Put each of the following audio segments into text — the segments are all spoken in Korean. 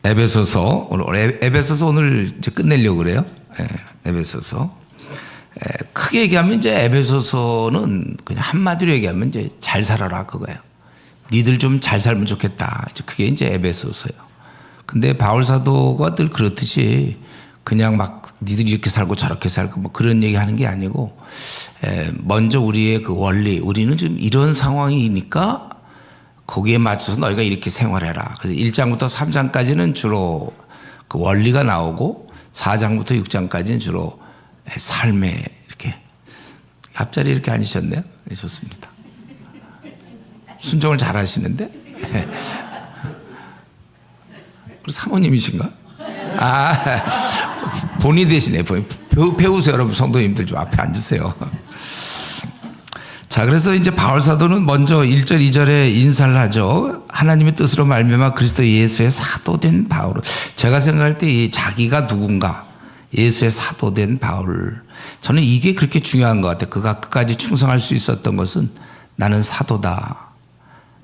에베소서 에베소서 오늘 이제 끝내려고 그래요. 에베소서. 크게 얘기하면 이제 에베소서는 그냥 한마디로 얘기하면 이제 잘 살아라 그거예요. 니들 좀 잘 살면 좋겠다. 그게 이제 에베소서예요. 근데 바울 사도가 늘 그렇듯이 그냥 막 니들이 이렇게 살고 저렇게 살고 뭐 그런 얘기 하는 게 아니고 먼저 우리의 그 원리, 우리는 지금 이런 상황이니까 거기에 맞춰서 너희가 이렇게 생활해라. 그래서 1장부터 3장까지는 주로 그 원리가 나오고 4장부터 6장까지는 주로 삶에 이렇게 앞자리 이렇게 앉으셨네요. 네, 좋습니다. 순종을 잘 하시는데? 사모님이신가? 본인이 되시네. 배우세요, 여러분. 성도님들 좀 앞에 앉으세요. 자, 그래서 이제 바울 사도는 먼저 1절, 2절에 인사를 하죠. 하나님의 뜻으로 말미암아 그리스도 예수의 사도된 바울. 제가 생각할 때 이 자기가 누군가, 예수의 사도된 바울. 저는 이게 그렇게 중요한 것 같아요. 그가 끝까지 충성할 수 있었던 것은 나는 사도다.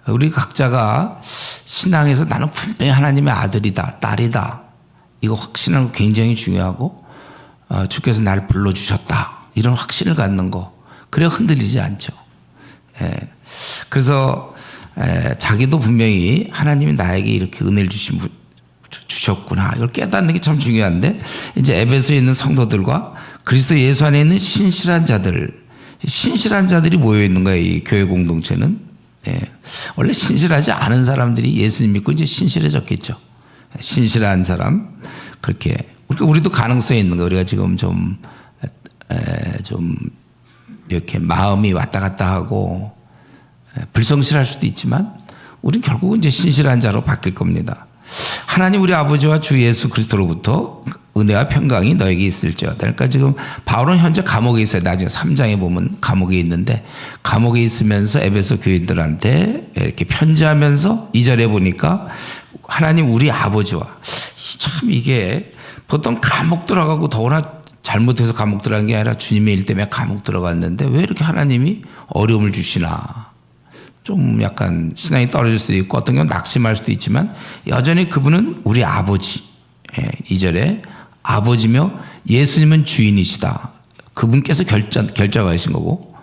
우리 각자가 신앙에서 나는 분명히 하나님의 아들이다, 딸이다. 이거 확신하는 거 굉장히 중요하고, 주께서 나를 불러주셨다. 이런 확신을 갖는 거. 그래야 흔들리지 않죠. 그래서 자기도 분명히 하나님이 나에게 이렇게 은혜를 주셨구나. 이걸 깨닫는 게 참 중요한데, 이제 에베소에 있는 성도들과 그리스도 예수 안에 있는 신실한 자들이 모여 있는 거예요. 이 교회 공동체는. 원래 신실하지 않은 사람들이 예수님 믿고 이제 신실해졌겠죠. 신실한 사람. 그렇게. 우리도 가능성이 있는 거예요. 우리가 지금 좀 이렇게 마음이 왔다 갔다 하고 불성실할 수도 있지만 우리는 결국은 이제 신실한 자로 바뀔 겁니다. 하나님 우리 아버지와 주 예수 그리스도로부터 은혜와 평강이 너에게 있을지어다. 그러니까 지금 바울은 현재 감옥에 있어요. 나중에 3장에 보면 감옥에 있는데, 감옥에 있으면서 에베소 교인들한테 이렇게 편지하면서 2절에 보니까 하나님 우리 아버지와, 참 이게 보통 감옥 들어가고 더구나 잘못해서 감옥 들어간 게 아니라 주님의 일 때문에 감옥 들어갔는데 왜 이렇게 하나님이 어려움을 주시나. 좀 약간 신앙이 떨어질 수도 있고 어떤 경우는 낙심할 수도 있지만 여전히 그분은 우리 아버지. 2절에 아버지며 예수님은 주인이시다. 그분께서 결정하신 거고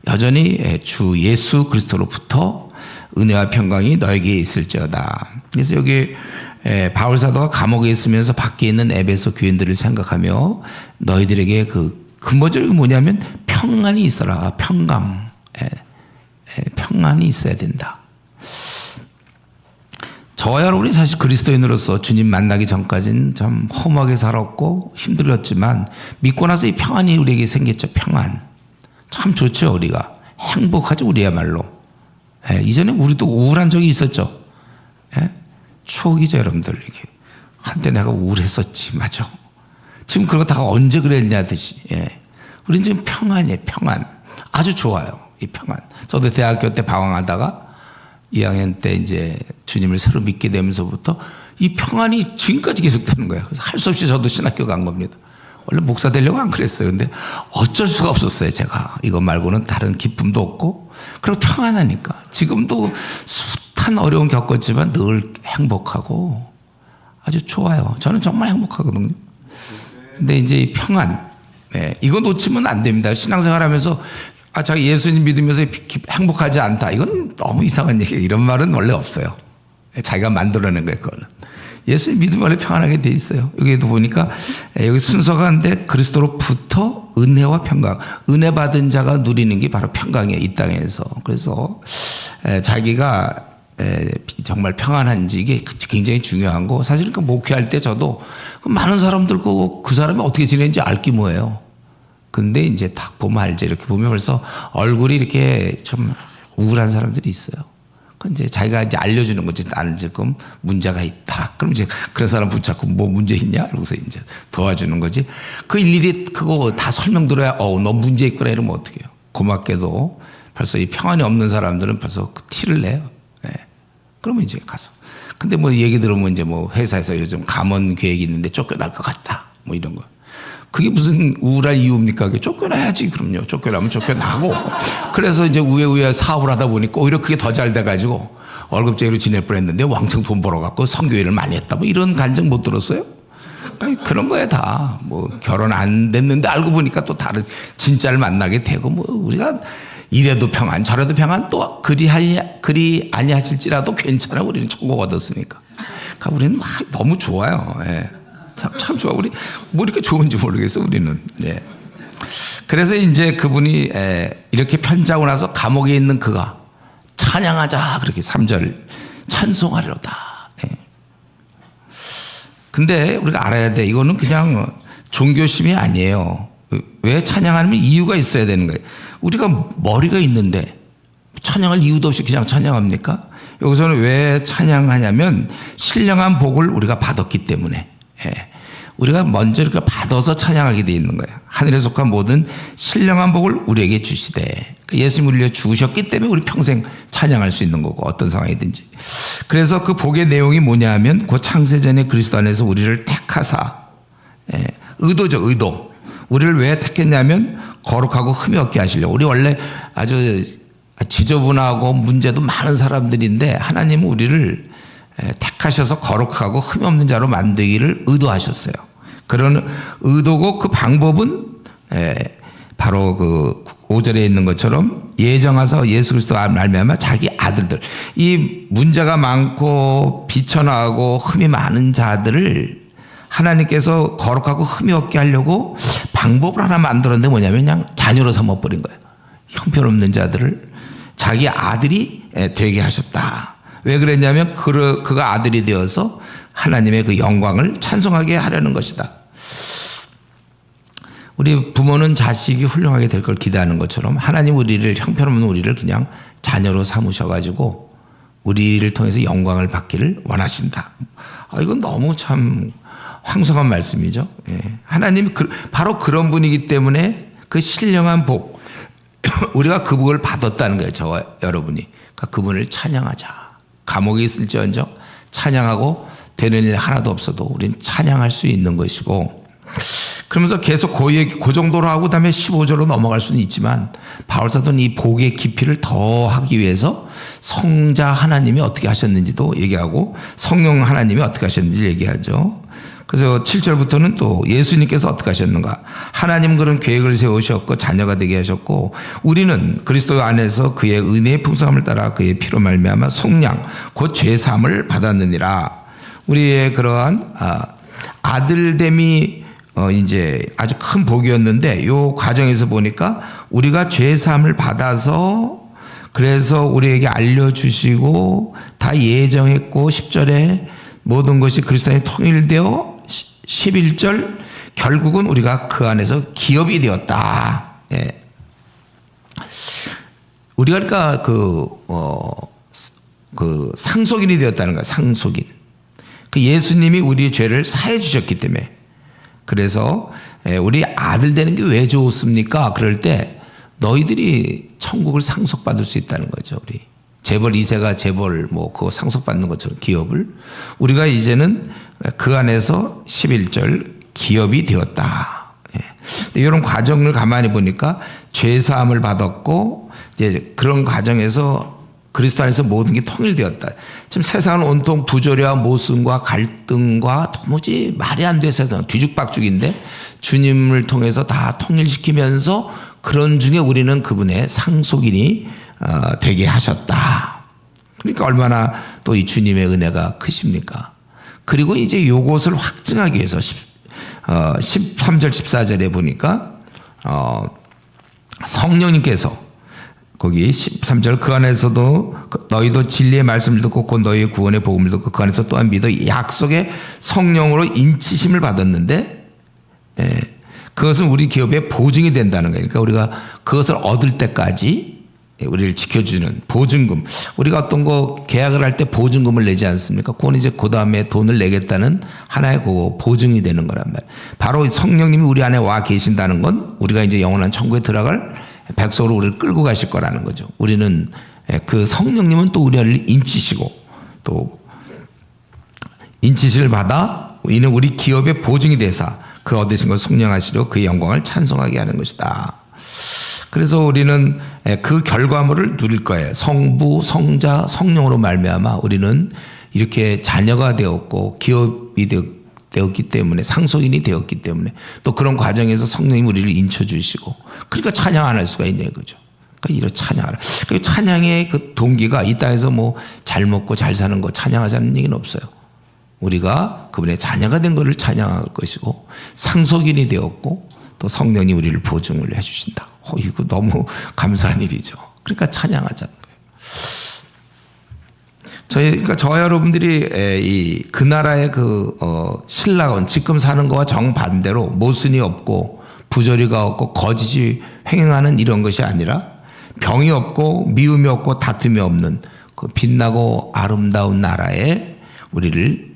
여전히 주 예수 그리스도로부터 은혜와 평강이 너에게 있을지어다. 그래서 여기 바울 사도가 감옥에 있으면서 밖에 있는 에베소 교인들을 생각하며 너희들에게 그 근본적인 게 뭐냐면 평안이 있어라. 평강. 평안이 있어야 된다. 저와 여러분이 사실 그리스도인으로서 주님 만나기 전까지는 참 험하게 살았고 힘들었지만 믿고 나서 이 평안이 우리에게 생겼죠. 평안. 참 좋죠. 우리가 행복하죠. 우리야말로. 이전에 우리도 우울한 적이 있었죠. 추억이죠. 여러분들. 이게 한때 내가 우울했었지. 맞아. 지금 그거 다 언제 그랬냐 듯이. 우리는 지금 평안이에요. 평안. 아주 좋아요. 이 평안. 저도 대학교 때 방황하다가 2학년 때 이제 주님을 새로 믿게 되면서부터 이 평안이 지금까지 계속되는 거예요. 그래서 할 수 없이 저도 신학교 간 겁니다. 원래 목사 되려고 안 그랬어요. 근데 어쩔 수가 없었어요. 제가 이거 말고는 다른 기쁨도 없고 그리고 평안하니까 지금도 숱한 어려움 겪었지만 늘 행복하고 아주 좋아요. 저는 정말 행복하거든요. 근데 이제 이 평안, 이거 놓치면 안 됩니다. 신앙생활하면서 자기 예수님 믿으면서 행복하지 않다. 이건 너무 이상한 얘기예요. 이런 말은 원래 없어요. 자기가 만들어낸 거예요. 그거는. 예수님 믿으면 원래 평안하게 돼 있어요. 여기도 보니까 여기 순서가 한데 그리스도로부터 은혜와 평강. 은혜 받은 자가 누리는 게 바로 평강이에요. 이 땅에서. 그래서 자기가 정말 평안한지 이게 굉장히 중요한 거. 사실 그 목회할 때 저도 많은 사람들 그 사람이 어떻게 지내는지 알기 뭐예요. 근데 이제 딱 보면 알죠. 이렇게 보면 벌써 얼굴이 이렇게 좀 우울한 사람들이 있어요. 그 이제 자기가 이제 알려주는 거지. 나는 지금 문제가 있다. 그럼 이제 그런 사람 붙잡고 뭐 문제 있냐? 이러고서 이제 도와주는 거지. 그 일일이 그거 다 설명 들어야 너 문제 있구나 이러면 어떡해요. 고맙게도 벌써 이 평안이 없는 사람들은 벌써 그 티를 내요. 그러면 이제 가서. 근데 뭐 얘기 들으면 이제 뭐 회사에서 요즘 감원 계획이 있는데 쫓겨날 것 같다. 뭐 이런 거. 그게 무슨 우울할 이유입니까? 그게 쫓겨나야지. 그럼요. 쫓겨나면 쫓겨나고. 그래서 이제 우회우회 사업을 하다 보니까 오히려 그게 더 잘 돼가지고 월급쟁이로 지낼 뻔했는데 왕창 돈 벌어갖고 선교회를 많이 했다. 뭐 이런 간증 못 들었어요? 아니, 그런 거야 다. 뭐 결혼 안 됐는데 알고 보니까 또 다른 진짜를 만나게 되고 뭐 우리가 이래도 평안 저래도 평안 또 그리 아니하실지라도 괜찮아. 우리는 천국 얻었으니까. 그러니까 우리는 너무 좋아요. 예. 참 좋아. 우리 뭐 이렇게 좋은지 모르겠어 우리는. 예. 그래서 이제 그분이 이렇게 편지하고 나서 감옥에 있는 그가 찬양하자 그렇게 3절 찬송하리로다. 예. 근데 우리가 알아야 돼. 이거는 그냥 종교심이 아니에요. 왜 찬양하면 이유가 있어야 되는 거예요. 우리가 머리가 있는데 찬양할 이유도 없이 그냥 찬양합니까? 여기서는 왜 찬양하냐면 신령한 복을 우리가 받았기 때문에. 예. 우리가 먼저 이렇게 받아서 찬양하게 돼 있는 거예요. 하늘에 속한 모든 신령한 복을 우리에게 주시되 예수님을 위해 주셨기 때문에 우리 평생 찬양할 수 있는 거고 어떤 상황이든지. 그래서 그 복의 내용이 뭐냐 하면 그 창세전에 그리스도 안에서 우리를 택하사 의도죠. 의도. 우리를 왜 택했냐면 거룩하고 흠이 없게 하시려고. 우리 원래 아주 지저분하고 문제도 많은 사람들인데 하나님은 우리를 택하셔서 거룩하고 흠이 없는 자로 만들기를 의도하셨어요. 그런 의도고 그 방법은 바로 그 5절에 있는 것처럼 예정하사 예수 그리스도 말미암아 자기 아들들, 이 문제가 많고 비천하고 흠이 많은 자들을 하나님께서 거룩하고 흠이 없게 하려고 방법을 하나 만들었는데 뭐냐면 그냥 자녀로 삼아버린 거예요. 형편없는 자들을 자기 아들이 되게 하셨다. 왜 그랬냐면 그가 아들이 되어서 하나님의 그 영광을 찬송하게 하려는 것이다. 우리 부모는 자식이 훌륭하게 될 걸 기대하는 것처럼 하나님 우리를 형편없는 우리를 그냥 자녀로 삼으셔가지고 우리를 통해서 영광을 받기를 원하신다. 이건 너무 참 황송한 말씀이죠. 예. 하나님이 바로 그런 분이기 때문에 그 신령한 복 우리가 그 복을 받았다는 거예요. 저와 여러분이. 그러니까 그분을 찬양하자. 감옥에 있을지언정 찬양하고 되는 일 하나도 없어도 우리는 찬양할 수 있는 것이고, 그러면서 계속 그 정도로 하고 그다음에 15절로 넘어갈 수는 있지만 바울사도는 이 복의 깊이를 더 하기 위해서 성자 하나님이 어떻게 하셨는지도 얘기하고 성령 하나님이 어떻게 하셨는지 얘기하죠. 그래서 7절부터는 또 예수님께서 어떻게 하셨는가. 하나님은 그런 계획을 세우셨고 자녀가 되게 하셨고 우리는 그리스도 안에서 그의 은혜의 풍성함을 따라 그의 피로 말미암아 속량 곧 죄사함을 받았느니라. 우리의 그러한 아들됨이 이제 아주 큰 복이었는데 요 과정에서 보니까 우리가 죄사함을 받아서 그래서 우리에게 알려주시고 다 예정했고 10절에 모든 것이 그리스도 안에 통일되어 11절 결국은 우리가 그 안에서 기업이 되었다. 예. 우리가 그러니까 그 상속인이 되었다는 거야. 상속인. 그 예수님이 우리의 죄를 사해 주셨기 때문에. 그래서 우리 아들 되는 게 왜 좋습니까? 그럴 때 너희들이 천국을 상속받을 수 있다는 거죠. 우리 재벌 2세가 재벌 그거 상속받는 것처럼 기업을 우리가 이제는 그 안에서 11절 기업이 되었다. 이런 과정을 가만히 보니까 죄사함을 받았고 이제 그런 과정에서 그리스도 안에서 모든 게 통일되었다. 지금 세상은 온통 부조리와 모순과 갈등과 도무지 말이 안 돼 세상 뒤죽박죽인데 주님을 통해서 다 통일시키면서 그런 중에 우리는 그분의 상속인이 되게 하셨다. 그러니까 얼마나 또 이 주님의 은혜가 크십니까? 그리고 이제 요것을 확증하기 위해서 13절 14절에 보니까 성령님께서 거기 13절 그 안에서도 너희도 진리의 말씀을 듣고 곧 너희의 구원의 복음을 듣고 그 안에서 또한 믿어 약속의 성령으로 인치심을 받았는데 그것은 우리 기업의 보증이 된다는 거예요. 그러니까 우리가 그것을 얻을 때까지 우리를 지켜주는 보증금. 우리가 어떤 거 계약을 할 때 보증금을 내지 않습니까? 그건 이제 그 다음에 돈을 내겠다는 하나의 그 보증이 되는 거란 말이에요. 바로 성령님이 우리 안에 와 계신다는 건 우리가 이제 영원한 천국에 들어갈 백성으로 우리를 끌고 가실 거라는 거죠. 우리는 그 성령님은 또 우리를 인치시고 또 인치심을 받아 이는 우리 기업의 보증이 되사 그 얻으신 것을 속량하시려 그의 영광을 찬송하게 하는 것이다. 그래서 우리는 그 결과물을 누릴 거예요. 성부, 성자, 성령으로 말미암아 우리는 이렇게 자녀가 되었고 기업이 되었기 때문에 상속인이 되었기 때문에 또 그런 과정에서 성령님 우리를 인쳐주시고 그러니까 찬양 안 할 수가 있냐 이거죠. 그러니까 이런 찬양하라. 그 찬양의 그 동기가 이 땅에서 뭐 잘 먹고 잘 사는 거 찬양하자는 얘기는 없어요. 우리가 그분의 자녀가 된 것을 찬양할 것이고 상속인이 되었고 또 성령이 우리를 보증을 해주신다. 이거 너무 감사한 일이죠. 그러니까 찬양하자는 거예요. 그러니까 저와 여러분들이 그 나라의 신라원 지금 사는 거와 정반대로 모순이 없고 부조리가 없고 거짓이 횡행하는 이런 것이 아니라 병이 없고 미움이 없고 다툼이 없는 그 빛나고 아름다운 나라에 우리를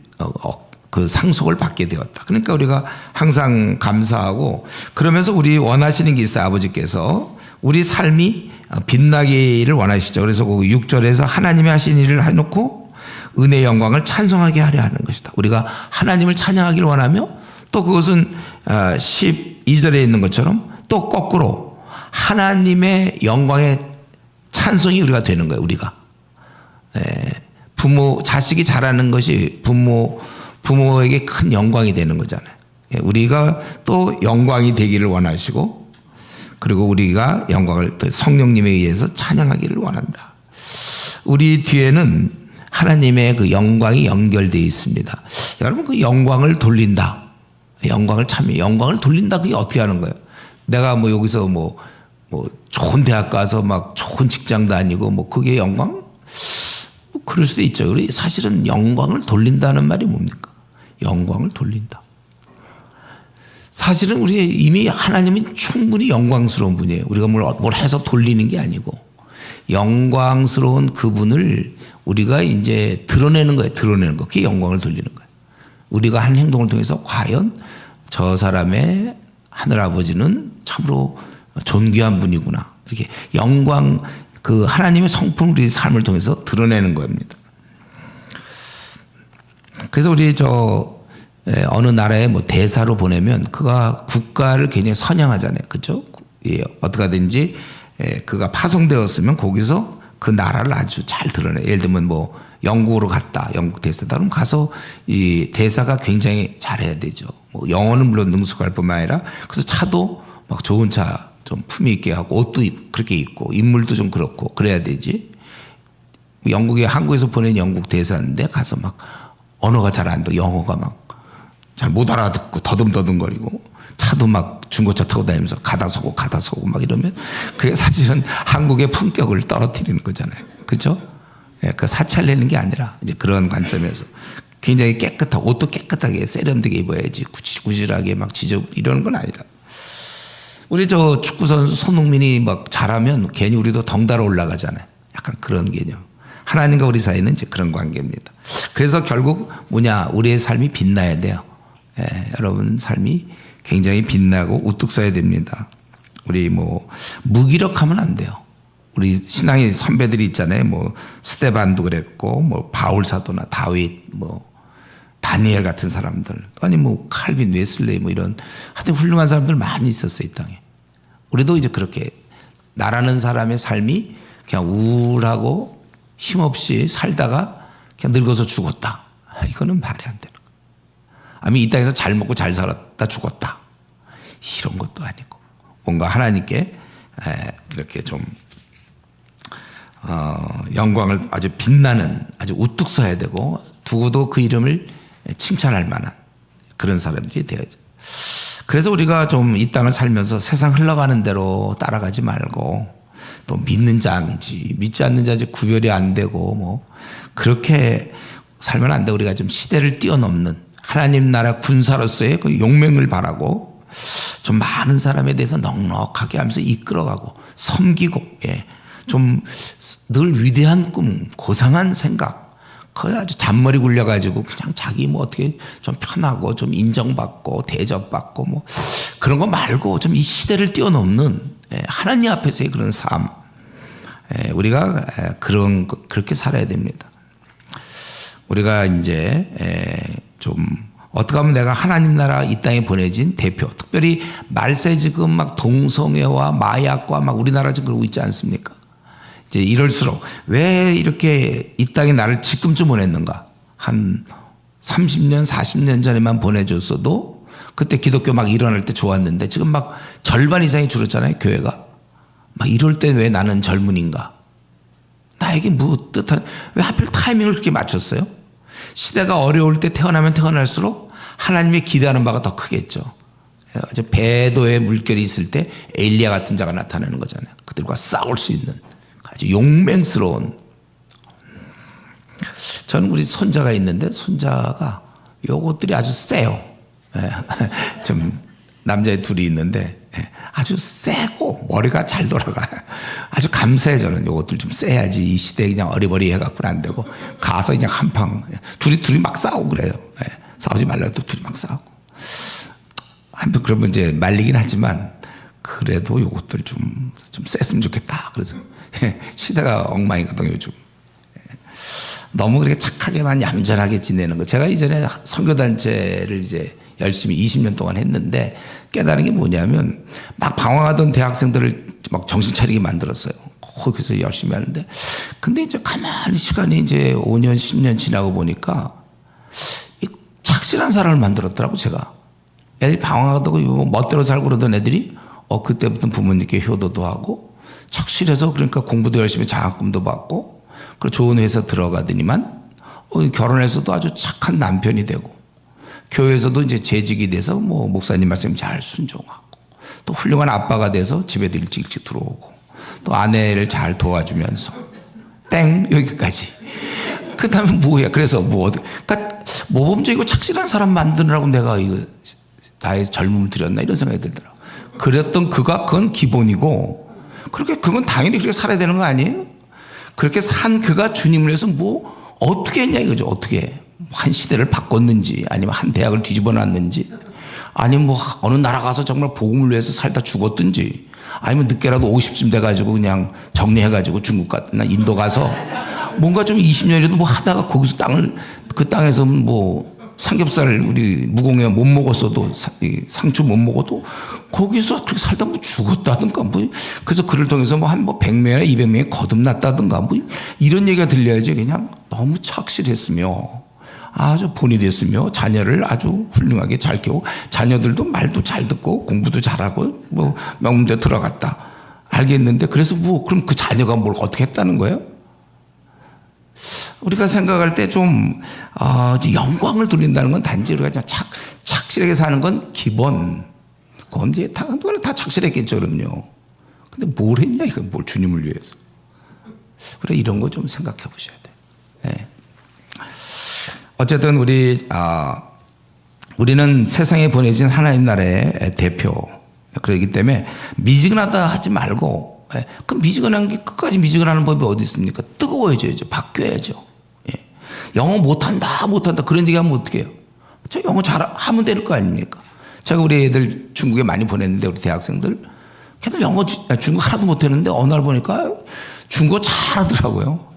그 상속을 받게 되었다. 그러니까 우리가 항상 감사하고 그러면서 우리 원하시는 게 있어요. 아버지께서 우리 삶이 빛나기를 원하시죠. 그래서 그 6절에서 하나님이 하신 일을 해놓고 은혜의 영광을 찬송하게 하려 하는 것이다. 우리가 하나님을 찬양하기를 원하며 또 그것은 12절에 있는 것처럼 또 거꾸로 하나님의 영광의 찬송이 우리가 되는 거예요. 우리가 자식이 잘하는 것이 부모에게 큰 영광이 되는 거잖아요. 우리가 또 영광이 되기를 원하시고 그리고 우리가 영광을 또 성령님에 의해서 찬양하기를 원한다. 우리 뒤에는 하나님의 그 영광이 연결되어 있습니다. 여러분 그 영광을 돌린다. 영광을 돌린다. 그게 어떻게 하는 거예요? 내가 뭐 여기서 뭐 좋은 대학 가서 막 좋은 직장 다니고 뭐 그게 영광? 뭐 그럴 수도 있죠. 우리 사실은 영광을 돌린다는 말이 뭡니까? 영광을 돌린다. 사실은 우리 이미 하나님은 충분히 영광스러운 분이에요. 우리가 뭘 해서 돌리는 게 아니고 영광스러운 그분을 우리가 이제 드러내는 거예요. 드러내는 거. 그게 영광을 돌리는 거예요. 우리가 한 행동을 통해서 과연 저 사람의 하늘아버지는 참으로 존귀한 분이구나. 이렇게 영광 그 하나님의 성품을 우리 삶을 통해서 드러내는 겁니다. 그래서 우리 어느 나라에 뭐 대사로 보내면 그가 국가를 굉장히 선양하잖아요. 그죠? 어떻게 하든지 그가 파송되었으면 거기서 그 나라를 아주 잘 드러내. 예를 들면 뭐 영국으로 갔다. 영국 대사다. 그럼 가서 이 대사가 굉장히 잘해야 되죠. 뭐 영어는 물론 능숙할 뿐만 아니라 그래서 차도 막 좋은 차 좀 품위 있게 하고 옷도 그렇게 입고 인물도 좀 그렇고 그래야 되지. 한국에서 보낸 영국 대사인데 가서 막 언어가 잘 안 돼. 영어가 막 잘 못 알아듣고 더듬더듬거리고 차도 막 중고차 타고 다니면서 가다 서고 막 이러면 그게 사실은 한국의 품격을 떨어뜨리는 거잖아요. 그렇죠? 그 사찰내는 게 아니라 이제 그런 관점에서 굉장히 깨끗하고 옷도 깨끗하게 세련되게 입어야지 구질구질하게 막 이러는 건 아니라 우리 축구 선수 손흥민이 막 잘하면 괜히 우리도 덩달아 올라가잖아요. 약간 그런 개념. 하나님과 우리 사이는 이제 그런 관계입니다. 그래서 결국 우리의 삶이 빛나야 돼요. 여러분 삶이 굉장히 빛나고 우뚝 서야 됩니다. 우리 무기력하면 안 돼요. 우리 신앙의 선배들이 있잖아요. 스데반도 그랬고, 바울 사도나 다윗, 다니엘 같은 사람들, 아니 칼빈, 웨슬레이 이런 하여튼 훌륭한 사람들 많이 있었어요, 이 땅에. 우리도 이제 그렇게 나라는 사람의 삶이 그냥 우울하고 힘없이 살다가 그냥 늙어서 죽었다. 이거는 말이 안 되는 거예요. 아니 이 땅에서 잘 먹고 잘 살았다 죽었다. 이런 것도 아니고 뭔가 하나님께 이렇게 좀 영광을 아주 빛나는 아주 우뚝 서야 되고 두고도 그 이름을 칭찬할 만한 그런 사람들이 되어야죠. 그래서 우리가 좀 이 땅을 살면서 세상 흘러가는 대로 따라가지 말고 또 믿는 자인지 믿지 않는 자인지 구별이 안 되고 그렇게 살면 안 돼. 우리가 좀 시대를 뛰어넘는 하나님 나라 군사로서의 그 용맹을 바라고 좀 많은 사람에 대해서 넉넉하게 하면서 이끌어가고 섬기고 좀 늘 위대한 꿈, 고상한 생각 그거 아주 잔머리 굴려가지고 그냥 자기 어떻게 좀 편하고 좀 인정받고 대접받고 그런 거 말고 좀 이 시대를 뛰어넘는 하나님 앞에서의 그런 삶 우리가 그렇게 살아야 됩니다. 우리가 이제 좀 어떻게 하면 내가 하나님 나라 이 땅에 보내진 대표, 특별히 말세 지금 막 동성애와 마약과 막 우리나라 지금 그러고 있지 않습니까? 이제 이럴수록 왜 이렇게 이 땅에 나를 지금쯤 보냈는가? 한 30년, 40년 전에만 보내줬어도 그때 기독교 막 일어날 때 좋았는데 지금 막 절반 이상이 줄었잖아요, 교회가. 막 이럴 때 왜 나는 젊은인가? 나에게 뭐 뜻한, 왜 하필 타이밍을 그렇게 맞췄어요? 시대가 어려울 때 태어나면 태어날수록 하나님의 기대하는 바가 더 크겠죠. 아주 배도의 물결이 있을 때 엘리야 같은 자가 나타나는 거잖아요. 그들과 싸울 수 있는 아주 용맹스러운. 저는 우리 손자가 있는데 손자가 요것들이 아주 세요. 좀 남자 둘이 있는데 아주 세고 머리가 잘 돌아가요. 아주 감사해. 저는 요것들 좀 세야지 이 시대에 그냥 어리버리 해갖고는 안 되고 가서 그냥 한방 둘이 막 싸우고 그래요. 싸우지 말라고 또 둘이 막 싸우고 한편 그러면 이제 말리긴 하지만 그래도 요것들 좀 셌으면 좋겠다. 그래서 시대가 엉망이거든요 요즘. 너무 그렇게 착하게만 얌전하게 지내는 거. 제가 이전에 선교단체를 이제 열심히 20년 동안 했는데 깨달은 게 뭐냐면 막 방황하던 대학생들을 막 정신 차리게 만들었어요. 거기서 열심히 하는데 근데 이제 가만히 시간이 이제 5년 10년 지나고 보니까 착실한 사람을 만들었더라고. 제가 애들이 방황하다고 멋대로 살고 그러던 애들이 그때부터 부모님께 효도도 하고 착실해서 그러니까 공부도 열심히 장학금도 받고 그리고 좋은 회사 들어가더니만 결혼해서도 아주 착한 남편이 되고 교회에서도 이제 재직이 돼서 뭐 목사님 말씀 잘 순종하고 또 훌륭한 아빠가 돼서 집에도 일찍 들어오고 또 아내를 잘 도와주면서 땡 여기까지. 그 다음에 뭐야? 그래서 그러니까 모범적이고 착실한 사람 만드느라고 내가 이거 나의 젊음을 들였나 이런 생각이 들더라고. 그랬던 그건 기본이고 그렇게 그건 당연히 그렇게 살아야 되는 거 아니에요? 그렇게 산 그가 주님을 위해서 뭐 어떻게 했냐 이거죠. 어떻게 한 시대를 바꿨는지 아니면 한 대학을 뒤집어 놨는지 아니면 뭐 어느 나라 가서 정말 복음을 위해서 살다 죽었든지 아니면 늦게라도 50쯤 돼가지고 그냥 정리해가지고 중국 같나 인도 가서 뭔가 좀 20년이라도 뭐 하다가 거기서 그 땅에서 뭐 삼겹살을 우리 무공해 못 먹었어도 상추 못 먹어도 거기서 그렇게 살다 뭐 죽었다든가 뭐 그래서 그를 통해서 뭐 한 100명이나 200명이 거듭났다든가 뭐 이런 얘기가 들려야지. 그냥 너무 착실했으며 아주 본이 됐으며 자녀를 아주 훌륭하게 잘 키우고 자녀들도 말도 잘 듣고 공부도 잘하고 뭐 명문대 들어갔다 알겠는데 그래서 뭐 그럼 그 자녀가 뭘 어떻게 했다는 거예요? 우리가 생각할 때 좀 영광을 돌린다는 건 단지 우리가 그냥 착실하게 사는 건 기본. 그건 이제 다 착실했겠죠, 그럼요. 근데 뭘 했냐, 이거 뭘 주님을 위해서. 그래 이런 거 좀 생각해 보셔야 돼. 네. 어쨌든 우리는 세상에 보내진 하나님 나라의 대표. 그렇기 때문에 미지근하다 하지 말고. 그럼 미지근한 게 끝까지 미지근하는 법이 어디 있습니까? 뜨거워져야죠. 바뀌어야죠. 예. 영어 못한다 그런 얘기하면 어떻게 해요? 저 영어 잘하면 될 거 아닙니까? 제가 우리 애들 중국에 많이 보냈는데 우리 대학생들 걔들 영어 중국 하나도 못했는데 어느 날 보니까 중국어 잘하더라고요.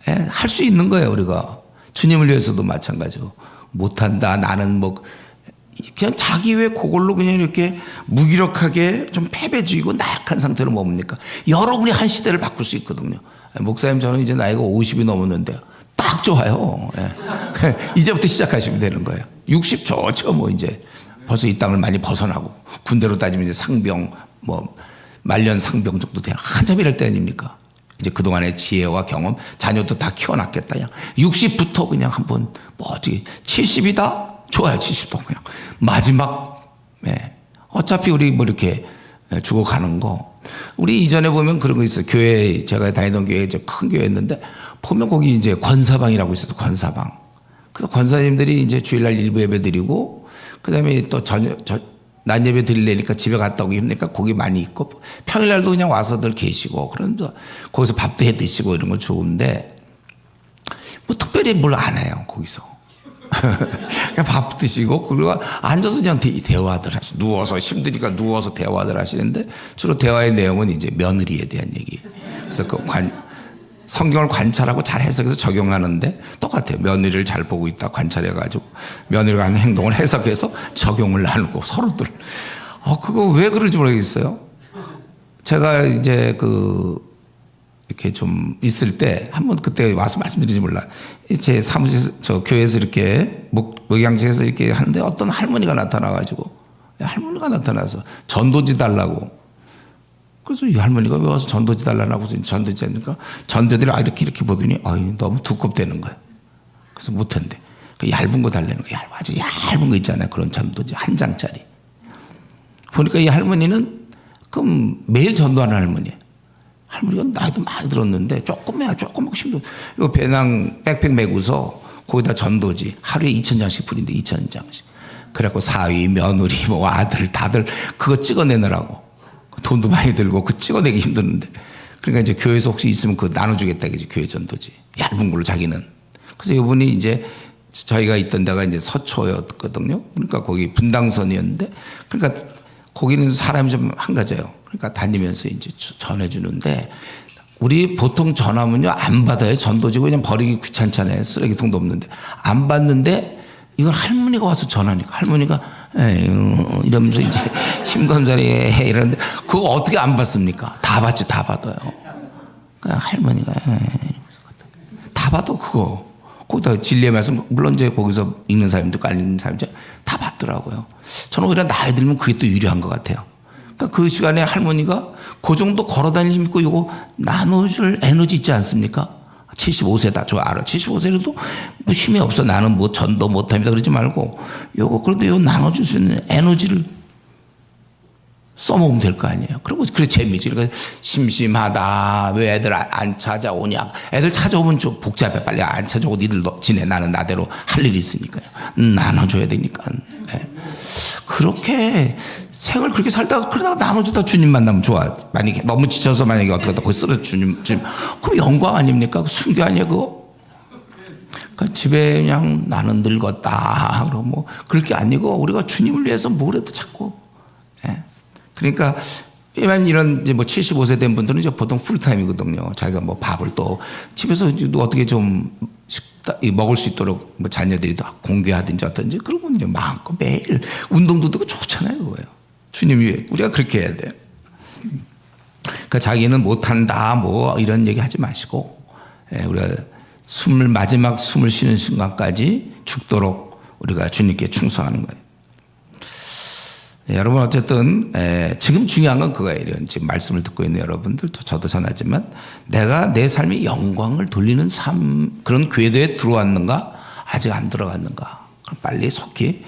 예. 할 수 있는 거예요 우리가. 주님을 위해서도 마찬가지고 못한다 나는 뭐 그냥 자기 왜 그걸로 그냥 이렇게 무기력하게 좀 패배주의고 나약한 상태로 뭡니까? 여러분이 한 시대를 바꿀 수 있거든요. 목사님 저는 이제 나이가 50이 넘었는데 딱 좋아요. 예. 이제부터 시작하시면 되는 거예요. 60 좋죠 뭐 이제 벌써 이 땅을 많이 벗어나고 군대로 따지면 이제 상병 뭐 말년 상병 정도 돼요. 한참 이럴 때 아닙니까? 이제 그동안의 지혜와 경험 자녀도 다 키워놨겠다. 60부터 그냥 한번 뭐 어떻게 70이다? 좋아요. 70도 그냥 마지막. 어차피 우리 뭐 이렇게 죽어가는 거 우리 이전에 보면 그런 거 있어요. 교회 제가 다니던 교회 이제 큰 교회였는데 보면 거기 이제 권사방이라고 있어요. 권사방. 그래서 권사님들이 이제 주일날 일부 예배 드리고 그다음에 또 낮 예배 드리려니까 집에 갔다 오기 힘드니까 거기 많이 있고 평일날도 그냥 와서들 계시고 그런데 거기서 밥도 해 드시고 이런 거 좋은데 뭐 특별히 뭘 안 해요 거기서. 그냥 밥 드시고 그리고 앉아서 그냥 대화들 하시 누워서 힘드니까 누워서 대화들 하시는데 주로 대화의 내용은 이제 며느리에 대한 얘기. 그래서 그 성경을 관찰하고 잘 해석해서 적용하는데 똑같아요. 며느리를 잘 보고 있다 관찰해가지고 며느리가 하는 행동을 해석해서 적용을 나누고 서로들. 그거 왜 그런지 모르겠어요. 제가 이제 이렇게 좀 있을 때 한번 그때 와서 말씀드리지 몰라. 제 사무실 저 교회에서 이렇게 목양식에서 이렇게 하는데 어떤 할머니가 나타나가지고 할머니가 나타나서 전도지 달라고. 그래서 이 할머니가 왜 와서 전도지 달라고 전도지 하니까 전도들이 이렇게 보더니 너무 두껍다는 거야. 그래서 못한대. 얇은 거 달라는 거야. 아주 얇은 거 있잖아요. 그런 전도지 한 장짜리. 보니까 이 할머니는 그럼 매일 전도하는 할머니예요. 할머니가 나이도 많이 들었는데 조금 힘들어. 요 배낭 백팩 메고서 거기다 전도지 하루에 2,000장씩 뿌린대. 2,000장씩. 그래갖고 사위, 며느리, 아들 다들 그거 찍어내느라고 돈도 많이 들고 그 찍어내기 힘드는데 그러니까 이제 교회에서 혹시 있으면 그거 나눠주겠다 이제 교회 전도지 얇은 걸로 자기는. 그래서 이분이 이제 저희가 있던 데가 이제 서초였거든요. 그러니까 거기 분당선이었는데 그러니까 거기는 사람이 좀 한가져요. 그러니까 다니면서 이제 전해주는데 우리 보통 전화면요 안 받아요. 전도지고 그냥 버리기 귀찮잖아요. 쓰레기통도 없는데 안 받는데 이걸 할머니가 와서 전하니까 할머니가 이러면서 이제 심검사리 해 이러는데 그거 어떻게 안 받습니까? 다 받지 다 받아요. 그러니까 할머니가 다 받아 그거. 거기다 진리의 말씀 물론 이제 거기서 읽는 사람도 있고 안 읽는 사람도 다 받더라고요. 저는 오히려 나이 들면 그게 또 유리한 것 같아요. 그러니까 그 시간에 할머니가 그 정도 걸어다닐 힘 있고 이거 나눠줄 에너지 있지 않습니까? 75세다. 저 알아. 75세라도 뭐 힘이 없어. 나는 뭐 전도 못합니다. 그러지 말고 요거 그래도 요 나눠줄 수 있는 에너지를 써먹으면 될 거 아니에요. 그리고 그래 재미지. 그러니까 심심하다. 왜 애들 안 찾아오냐. 애들 찾아오면 좀 복잡해. 빨리 안 찾아오고 니들 지내. 나는 나대로 할 일이 있으니까요. 나눠줘야 되니까. 네. 그렇게 생을 그렇게 살다가 그러다가 나눠주다 주님 만나면 좋아. 만약에 너무 지쳐서 만약에 어떻게 하다 거기 쓰러져 주님 그럼 영광 아닙니까? 순교 아니야 그거? 그러니까 집에 그냥 나는 늙었다. 그러고 뭐 그럴 게 아니고 우리가 주님을 위해서 뭘 해도 자꾸. 예. 그러니까 이런 이제 뭐 75세 된 분들은 이제 보통 풀타임이거든요. 자기가 뭐 밥을 또 집에서 어떻게 좀 먹을 수 있도록 뭐 자녀들이 또 공개하든지 어떤지 그러고 이제 마음껏 매일 운동도 되고 좋잖아요. 그거예요. 주님 위해 우리가 그렇게 해야 돼요. 그러니까 자기는 못한다 뭐 이런 얘기 하지 마시고 우리가 마지막 숨을 쉬는 순간까지 죽도록 우리가 주님께 충성하는 거예요. 여러분 어쨌든 지금 중요한 건 그거예요. 이런 지금 말씀을 듣고 있는 여러분들 저도 전하지만 내가 내 삶에 영광을 돌리는 삶 그런 궤도에 들어왔는가 아직 안 들어갔는가 그럼 빨리 속히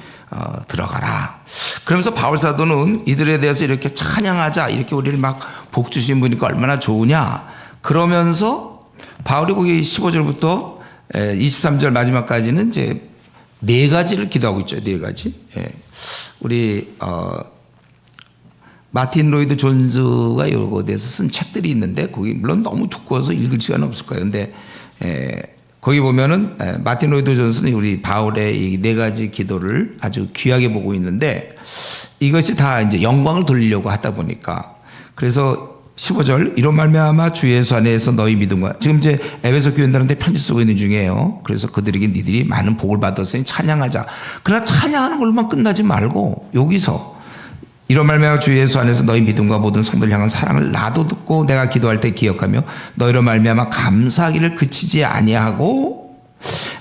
들어가라. 그러면서 바울 사도는 이들에 대해서 이렇게 찬양하자 이렇게 우리를 막 복 주신 분이니까 얼마나 좋으냐 그러면서 바울이 거기 15절부터 23절 마지막까지는 이제 4가지를 기도하고 있죠. 4가지. 우리 마틴 로이드 존스가 이거에 대해서 쓴 책들이 있는데 거기 물론 너무 두꺼워서 읽을 시간은 없을 거예요. 근데 거기 보면은 마틴 로이드 존스는 우리 바울의 이 4가지 기도를 아주 귀하게 보고 있는데 이것이 다 이제 영광을 돌리려고 하다 보니까 그래서 15절 이로 말미암아 주 예수 안에서 너희 믿음과 지금 이제 에베소 교인들한테 편지 쓰고 있는 중이에요. 그래서 그들에게 니들이 많은 복을 받았으니 찬양하자. 그러나 찬양하는 걸로만 끝나지 말고 여기서 이로 말미암아 주 예수 안에서 너희 믿음과 모든 성도를 향한 사랑을 나도 듣고 내가 기도할 때 기억하며 너희로 말미암아 감사하기를 그치지 아니하고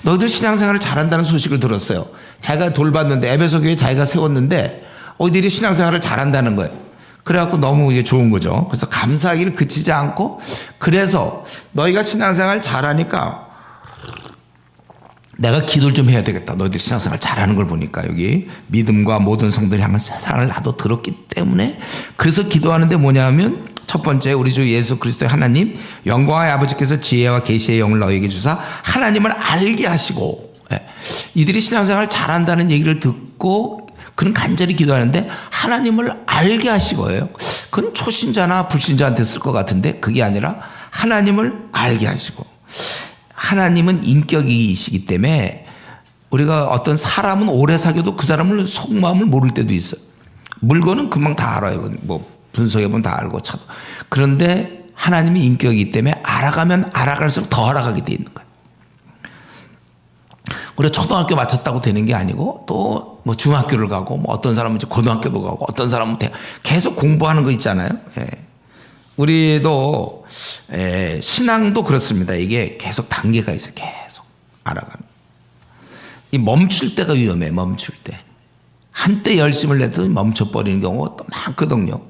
너희들 신앙생활을 잘한다는 소식을 들었어요. 자기가 돌봤는데 에베소 교회 자기가 세웠는데 어디들이 신앙생활을 잘한다는 거예요. 그래갖고 너무 이게 좋은 거죠. 그래서 감사하기를 그치지 않고 그래서 너희가 신앙생활 잘하니까 내가 기도를 좀 해야 되겠다. 너희들 신앙생활 잘하는 걸 보니까 여기 믿음과 모든 성도를 향한 사랑을 나도 들었기 때문에 그래서 기도하는데 뭐냐면 첫 번째 우리 주 예수 그리스도의 하나님 영광의 아버지께서 지혜와 계시의 영을 너희에게 주사 하나님을 알게 하시고 이들이 신앙생활 잘한다는 얘기를 듣고 그는 간절히 기도하는데 하나님을 알게 하시고요. 그건 초신자나 불신자한테 쓸 것 같은데 그게 아니라 하나님을 알게 하시고 하나님은 인격이시기 때문에 우리가 어떤 사람은 오래 사귀어도 그 사람을 속마음을 모를 때도 있어요. 물건은 금방 다 알아요. 뭐 분석해보면 다 알고 차도. 그런데 하나님이 인격이기 때문에 알아가면 알아갈수록 더 알아가게 돼 있는 거예요. 우리가 초등학교 마쳤다고 되는 게 아니고 또 뭐 중학교를 가고 뭐 어떤 사람은 이제 고등학교도 가고 어떤 사람은 계속 공부하는 거 있잖아요. 예. 우리도 신앙도 그렇습니다. 이게 계속 단계가 있어요. 계속 알아가는. 이 멈출 때가 위험해. 멈출 때. 한때 열심을 내도 멈춰버리는 경우가 또 많거든요.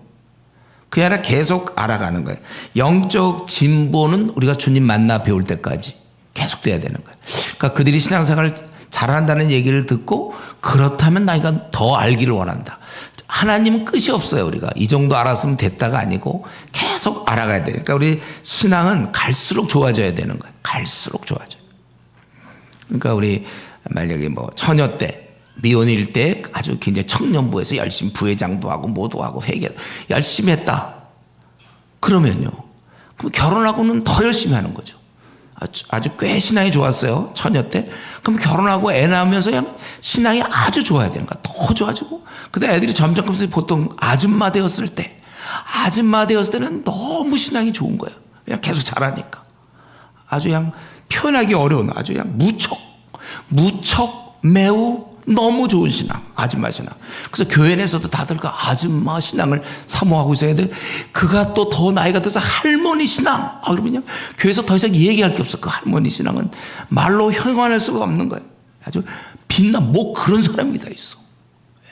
그게 아니라 계속 알아가는 거예요. 영적 진보는 우리가 주님 만나 배울 때까지 계속 돼야 되는 거예요. 그러니까 그들이 신앙생활을 잘한다는 얘기를 듣고 그렇다면 나이가 더 알기를 원한다. 하나님은 끝이 없어요. 우리가 이 정도 알았으면 됐다가 아니고 계속 알아가야 돼요. 그러니까 우리 신앙은 갈수록 좋아져야 되는 거예요. 갈수록 좋아져요. 그러니까 우리 만약에 뭐 처녀 때 미혼일 때 아주 굉장히 청년부에서 열심히 부회장도 하고 뭐도 하고 회계 열심히 했다. 그러면요. 그럼 결혼하고는 더 열심히 하는 거죠. 아주 꽤 신앙이 좋았어요. 처녀 때. 그럼 결혼하고 애 낳으면서 그냥 신앙이 아주 좋아야 되는 거야. 더 좋아지고. 근데 애들이 점점 보통 아줌마 되었을 때는 너무 신앙이 좋은 거예요. 그냥 계속 잘하니까. 아주 그냥 표현하기 어려운 아주 그냥 무척 매우 너무 좋은 신앙, 아줌마 신앙. 그래서 교회 내에서도 다들 그 아줌마 신앙을 사모하고 있어야 돼. 그가 또 더 나이가 들어서 할머니 신앙. 그러면요. 교회에서 더 이상 얘기할 게 없어. 그 할머니 신앙은 말로 형용할 수가 없는 거예요. 아주 빛나, 뭐 그런 사람이 다 있어.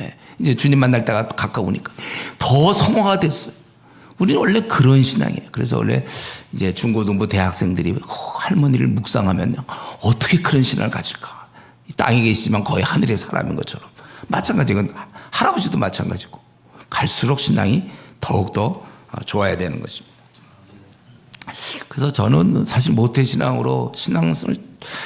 예. 이제 주님 만날 때가 가까우니까 더 성화가 됐어요. 우리는 원래 그런 신앙이에요. 그래서 원래 이제 중고등부 대학생들이 할머니를 묵상하면 어떻게 그런 신앙을 가질까? 땅에 계시지만 거의 하늘의 사람인 것처럼. 마찬가지고 할아버지도 마찬가지고. 갈수록 신앙이 더욱더 좋아야 되는 것입니다. 그래서 저는 사실 모태신앙으로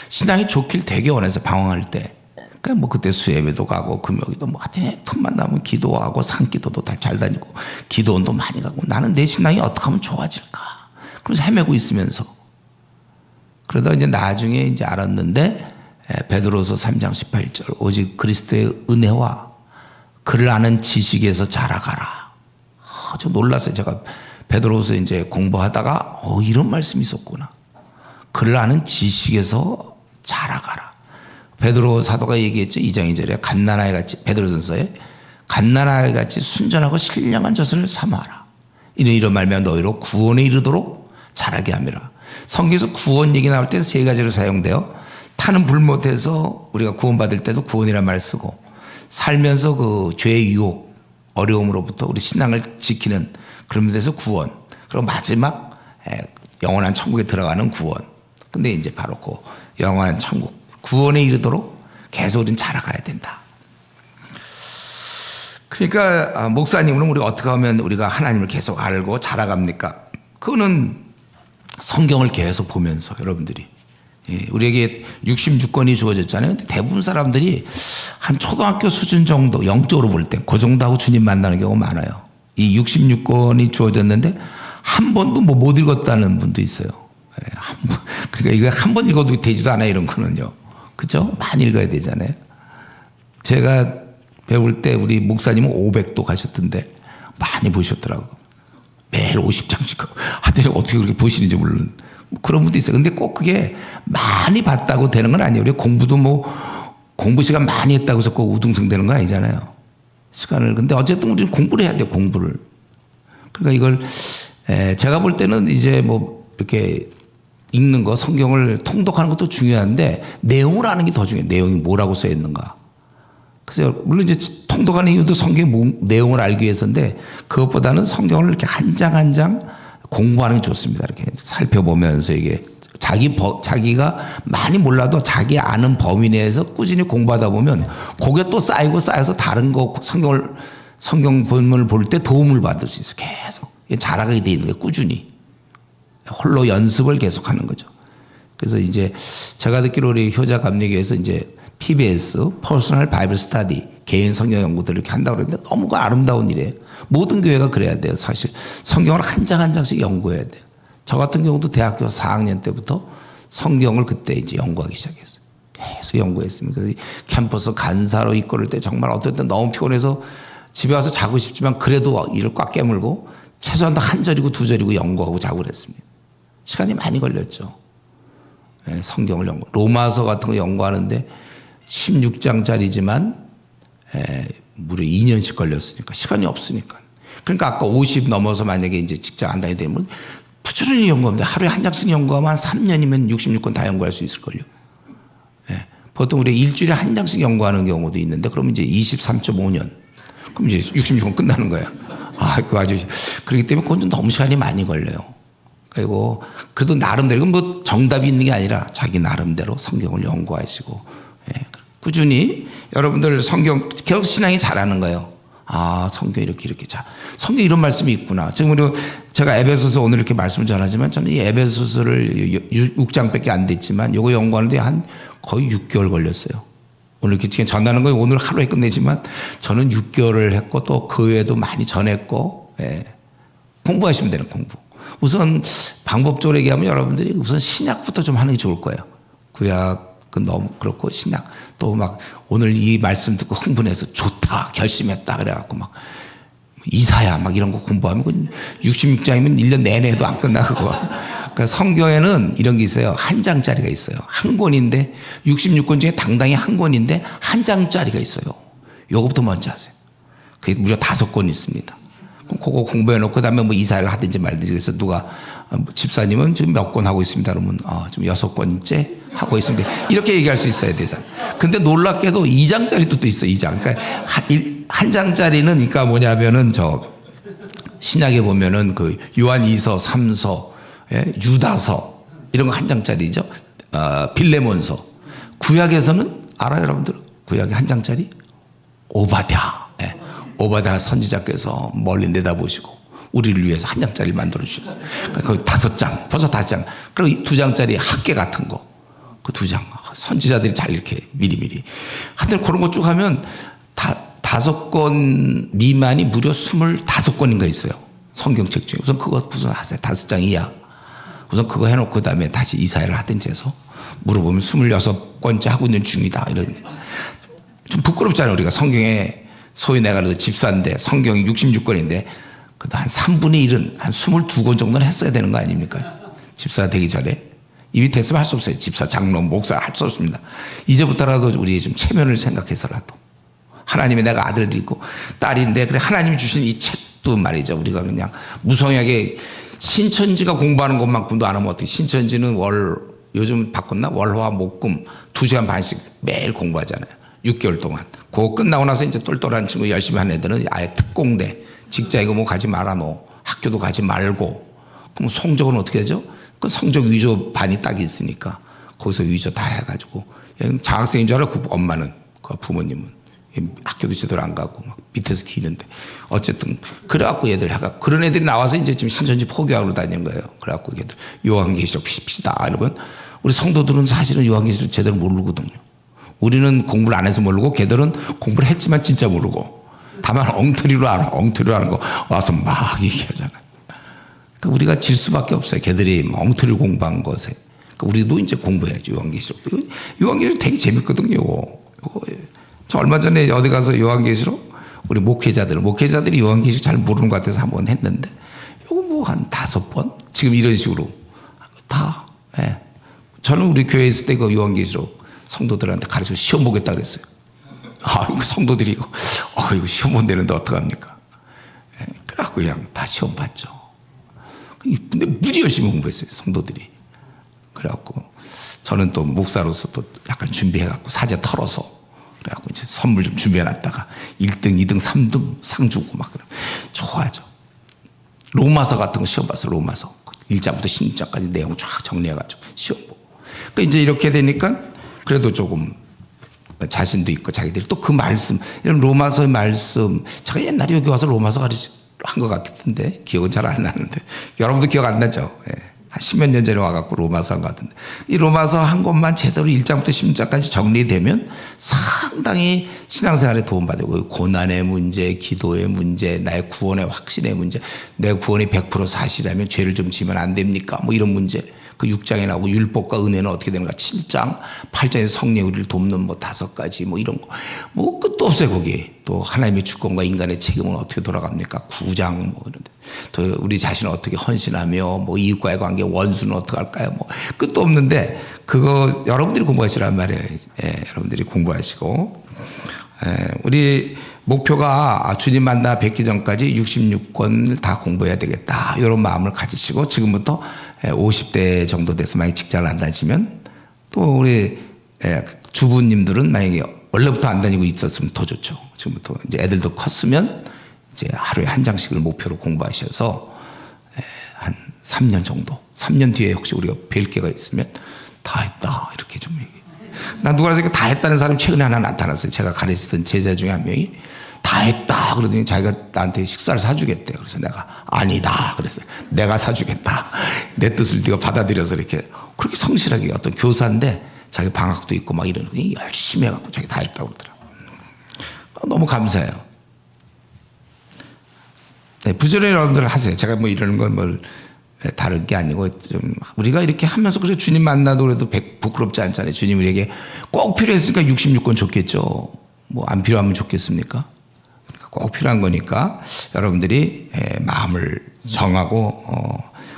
신앙이 좋길 되게 원해서 방황할 때. 그러니까 뭐 그때 수예배도 가고 금요기도 뭐 하여튼 틈만 나면 기도하고 산기도도 잘 다니고 기도원도 많이 가고 나는 내 신앙이 어떻게 하면 좋아질까. 그래서 헤매고 있으면서. 그러다 이제 나중에 이제 알았는데 베드로서 3장 18절 오직 그리스도의 은혜와 그를 아는 지식에서 자라가라. 저 놀랐어요. 제가 베드로서 이제 공부하다가 이런 말씀이 있었구나. 그를 아는 지식에서 자라가라. 베드로 사도가 얘기했죠. 2장 2절에 갓난아이 같이 베드로전서에 갓난아이 같이 순전하고 신령한 젖을 삼아라. 이런 말면 너희로 구원에 이르도록 자라게 함이라. 성경에서 구원 얘기 나올 때 세 가지로 사용돼요. 타는 불 못해서 우리가 구원받을 때도 구원이라는 말을 쓰고 살면서 그 죄의 유혹 어려움으로부터 우리 신앙을 지키는 그런 데서 구원 그리고 마지막 영원한 천국에 들어가는 구원. 근데 이제 바로 그 영원한 천국 구원에 이르도록 계속 우리는 자라가야 된다. 그러니까 목사님은 우리가 어떻게 하면 우리가 하나님을 계속 알고 자라갑니까? 그거는 성경을 계속 보면서 여러분들이 우리에게 66권이 주어졌잖아요. 근데 대부분 사람들이 한 초등학교 수준 정도 영적으로 볼 때 그 정도 하고 주님 만나는 경우가 많아요. 이 66권이 주어졌는데 한 번도 뭐 못 읽었다는 분도 있어요. 그러니까 이거 한 번 읽어도 되지도 않아요. 이런 거는요. 그죠? 많이 읽어야 되잖아요. 제가 배울 때 우리 목사님은 500도 가셨던데 많이 보셨더라고요. 매일 50장씩 하더니 어떻게 그렇게 보시는지 물론 그런 분도 있어요. 근데 꼭 그게 많이 봤다고 되는 건 아니에요. 우리 공부도 뭐 공부 시간 많이 했다고 해서 꼭 우등승 되는 건 아니잖아요. 시간을. 근데 어쨌든 우리는 공부를 해야 돼요. 공부를. 그러니까 이걸 제가 볼 때는 이제 뭐 이렇게 읽는 거 성경을 통독하는 것도 중요한데 내용을 아는 게 더 중요해요. 내용이 뭐라고 써 있는가. 그래서 물론 이제 통독하는 이유도 성경의 내용을 알기 위해서인데 그것보다는 성경을 이렇게 한 장 한 장 공부하는 게 좋습니다. 이렇게 살펴보면서 이게 자기가 많이 몰라도 자기 아는 범위 내에서 꾸준히 공부하다 보면 그게 또 쌓여서 다른 거 성경 본문을 볼 때 도움을 받을 수 있어요. 계속 자라게 돼 있는 거예요. 꾸준히 홀로 연습을 계속하는 거죠. 그래서 이제 제가 듣기로 우리 효자 감리교에서 이제 PBS 퍼스널 바이블 스터디 개인 성경 연구들을 이렇게 한다고 그러는데 너무 아름다운 일이에요. 모든 교회가 그래야 돼요. 사실 성경을 한 장 한 장씩 연구해야 돼요. 저 같은 경우도 대학교 4학년 때부터 성경을 그때 이제 연구하기 시작했어요. 계속 연구했습니다. 그래서 캠퍼스 간사로 이끌을 때 정말 어떨 때 너무 피곤해서 집에 와서 자고 싶지만 그래도 일을 꽉 깨물고 최소한 한 절이고 두 절이고 연구하고 자고 그랬습니다. 시간이 많이 걸렸죠. 예, 성경을 연구. 로마서 같은 거 연구하는데 16장짜리지만 무려 2년씩 걸렸으니까 시간이 없으니까. 그러니까 아까 50 넘어서 만약에 이제 직장 안 다니게 되면 부지런히 연구하는데 하루에 한 장씩 연구하면 한 3년이면 66권 다 연구할 수 있을걸요. 예. 보통 우리 일주일에 한 장씩 연구하는 경우도 있는데 그러면 이제 23.5년. 그럼 이제 66권 끝나는 거야. 아, 그 아주. 그렇기 때문에 그건 좀 너무 시간이 많이 걸려요. 그리고 그래도 나름대로 뭐 정답이 있는 게 아니라 자기 나름대로 성경을 연구하시고 예. 꾸준히 여러분들 성경 계속 신앙이 자라는 거예요. 아, 성경 이렇게 자. 성경 이런 말씀이 있구나. 지금 제가 에베소서 오늘 이렇게 말씀을 전하지만 저는 이 에베소서를 6장밖에 안 됐지만 이거 연구하는데 한 거의 6개월 걸렸어요. 오늘 이렇게 전하는 거 오늘 하루에 끝내지만 저는 6개월을 했고 또 그 외에도 많이 전했고 예. 공부하시면 되는 공부. 우선 방법적으로 얘기하면 여러분들이 우선 신약부터 좀 하는 게 좋을 거예요. 구약은 너무 그렇고 신약 또 막 오늘 이 말씀 듣고 흥분해서 좋다 결심했다 그래갖고 막 이사야 막 이런 거 공부하면 66장이면 1년 내내 해도 안 끝나고. 그러니까 성경에는 이런 게 있어요. 한 장짜리가 있어요. 한 권인데 66권 중에 당당히 한 권인데 한 장짜리가 있어요. 요거부터 먼저 하세요. 그게 무려 5권 있습니다. 그럼 그거 공부해놓고 그다음에 뭐 이사를 하든지 말든지. 그래서 누가 집사님은 지금 몇 권 하고 있습니다. 그러면 지금 6권째 하고 있습니다. 이렇게 얘기할 수 있어야 되잖아요. 근데 놀랍게도 2장짜리도 또 있어요. 2장. 그러니까 한 장짜리는 그러니까 뭐냐면은 신약에 보면은 그 요한 2서, 3서, 예? 유다서 이런 거 한 장짜리죠. 빌레몬서. 구약에서는 알아요, 여러분들? 구약에 한 장짜리? 오바댜. 예. 오바댜 선지자께서 멀리 내다보시고 우리를 위해서 한 장짜리 만들어 주셨어요. 그 5장, 벌써 5장. 그리고 2장짜리 학계 같은 거, 그 2장. 선지자들이 잘 이렇게 미리미리. 하여튼 그런 거 쭉 하면 5권 미만이 무려 25권인가 있어요. 성경책 중에. 우선 그거 무슨 하세요. 5장 이하. 우선 그거 해놓고 그다음에 다시 이사야를 하든지 해서 물어보면 26권째 하고 있는 중이다. 이런. 좀 부끄럽잖아요. 우리가 성경에 소위 내가 그래도 집사인데 성경이 66권인데 그래도 한 3분의 1은 한 22권 정도는 했어야 되는 거 아닙니까? 집사가 되기 전에. 이미 됐으면 할 수 없어요. 집사, 장로, 목사 할 수 없습니다. 이제부터라도 우리 좀 체면을 생각해서라도. 하나님이 내가 아들이고 딸인데 그래 하나님이 주신 이 책도 말이죠. 우리가 그냥 무성하게 신천지가 공부하는 것만큼도 안 하면 어떻게. 신천지는 요즘 바꿨나? 월화 목금 2시간 반씩 매일 공부하잖아요. 6개월 동안. 그거 끝나고 나서 이제 똘똘한 친구 열심히 하는 애들은 아예 특공대, 직장 이거 뭐 가지 말아 너. 학교도 가지 말고. 그럼 성적은 어떻게 하죠? 그 성적 위조 반이 딱 있으니까 거기서 위조 다 해가지고 장학생인 줄 알아. 그 엄마는, 그 부모님은. 학교도 제대로 안 가고 막 밑에서 키는데 어쨌든 그래갖고 얘들 해가 그런 애들이 나와서 이제 지금 신천지 포기하고 다니는 거예요. 그래갖고 얘들 요한계시록 피십시다 이러면 우리 성도들은 사실은 요한계시록 제대로 모르거든요. 우리는 공부를 안 해서 모르고 걔들은 공부를 했지만 진짜 모르고 다만 엉터리로 알아. 엉터리로 아는 거 와서 막 얘기하잖아요. 그러니까 우리가 질 수밖에 없어요. 걔들이 엉터리로 공부한 것에. 그러니까 우리도 이제 공부해야죠. 요한계시록. 요한계시록 되게 재밌거든요. 요거. 저 얼마 전에 어디 가서 요한계시록 우리 목회자들이 요한계시록 잘 모르는 것 같아서 한번 했는데 요거 뭐 한 5번 지금 이런 식으로 다. 예. 저는 우리 교회에 있을 때 그 요한계시록 성도들한테 가르쳐 시험 보겠다 그랬어요. 이거 성도들이 이거 시험 못 내는데 어떡합니까? 예. 그래갖고 그냥 다 시험 봤죠. 근데 무지 열심히 공부했어요. 성도들이. 그래갖고 저는 또 목사로서 또 약간 준비해갖고 사제 털어서 그래갖고 이제 선물 좀 준비해놨다가 1등, 2등, 3등 상 주고 막 그래. 좋아하죠. 로마서 같은 거 시험 봤어. 로마서 1장부터 16장까지 내용 쫙 정리해가지고 시험 보고. 그러니까 이제 이렇게 되니까 그래도 조금 자신도 있고 자기들이 또 그 말씀, 이런 로마서의 말씀, 제가 옛날에 여기 와서 로마서 한 것 같은데 기억은 잘 안 나는데 여러분도 기억 안 나죠? 예. 한 10몇 년 전에 와갖고 로마서 한 것 같은데 이 로마서 한 권만 제대로 1장부터 16장까지 정리되면 상당히 신앙생활에 도움받고 고난의 문제, 기도의 문제, 나의 구원의 확신의 문제, 내 구원이 100% 사실이라면 죄를 좀 지면 안 됩니까? 뭐 이런 문제 그 6장에 나오고 율법과 은혜는 어떻게 되는가 7장, 8장에서 성령이 우리를 돕는 뭐 5가지 뭐 이런 거 뭐 끝도 없어요 거기에. 또 하나님의 주권과 인간의 책임은 어떻게 돌아갑니까 9장 뭐 이런데 또 우리 자신을 어떻게 헌신하며 뭐 이웃과의 관계 원수는 어떻게 할까요 뭐 끝도 없는데 그거 여러분들이 공부하시란 말이에요. 여러분들이 공부하시고 우리 목표가 주님 만나 뵙기 전까지 66권을 다 공부해야 되겠다 이런 마음을 가지시고 지금부터 50대 정도 돼서 만약 직장을 안 다니시면 또 우리 주부님들은 만약에 원래부터 안 다니고 있었으면 더 좋죠. 지금부터 이제 애들도 컸으면 이제 하루에 한 장씩을 목표로 공부하셔서 한 3년 정도 3년 뒤에 혹시 우리가 뵐 기회가 있으면 다 했다 이렇게 좀 얘기해. 나 누구라서 다 했다는 사람 최근에 하나 나타났어요. 제가 가르치던 제자 중에 한 명이 다 했다 그러더니 자기가 나한테 식사를 사주겠대요. 그래서 내가 아니다 그랬어요. 내가 사주겠다. 내 뜻을 네가 받아들여서 이렇게 그렇게 성실하게 어떤 교사인데 자기 방학도 있고 막 이러더니 열심히 해갖고 자기 다 했다고 그러더라고요. 너무 감사해요. 네, 부지런히 여러분들 하세요. 제가 뭐 이러는 건 뭘 다른 게 아니고 좀 우리가 이렇게 하면서 그래 주님 만나도 그래도 부끄럽지 않잖아요. 주님 우리에게 꼭 필요했으니까 66권 줬겠죠. 뭐 안 필요하면 좋겠습니까? 그러니까 꼭 필요한 거니까 여러분들이 마음을 정하고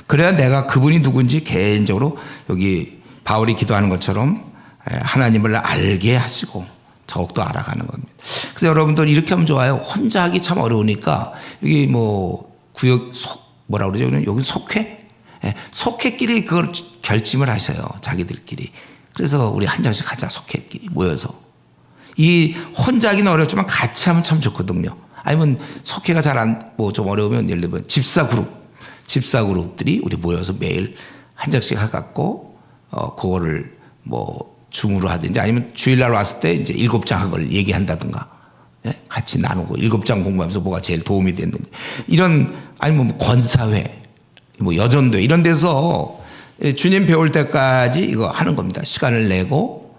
그래야 내가 그분이 누군지 개인적으로 여기 바울이 기도하는 것처럼 하나님을 알게 하시고 더욱더 알아가는 겁니다. 그래서 여러분들 이렇게 하면 좋아요. 혼자 하기 참 어려우니까 여기 뭐 구역 뭐라 그러죠? 여기 속회? 속회끼리 그걸 결심을 하셔요. 자기들끼리. 그래서 우리 한 장씩 하자. 속회끼리 모여서. 이 혼자 하기는 어렵지만 같이 하면 참 좋거든요. 아니면 속회가 잘 안 뭐 좀 어려우면 예를 들면 집사 그룹들이 우리 모여서 매일 한 장씩 해갖고 그거를 뭐 줌으로 하든지 아니면 주일날 왔을 때 이제 7장 걸 얘기한다든가 같이 나누고 7장 공부하면서 뭐가 제일 도움이 됐는지 이런 아니면 뭐 권사회 뭐 여전도 이런 데서 주님 배울 때까지 이거 하는 겁니다. 시간을 내고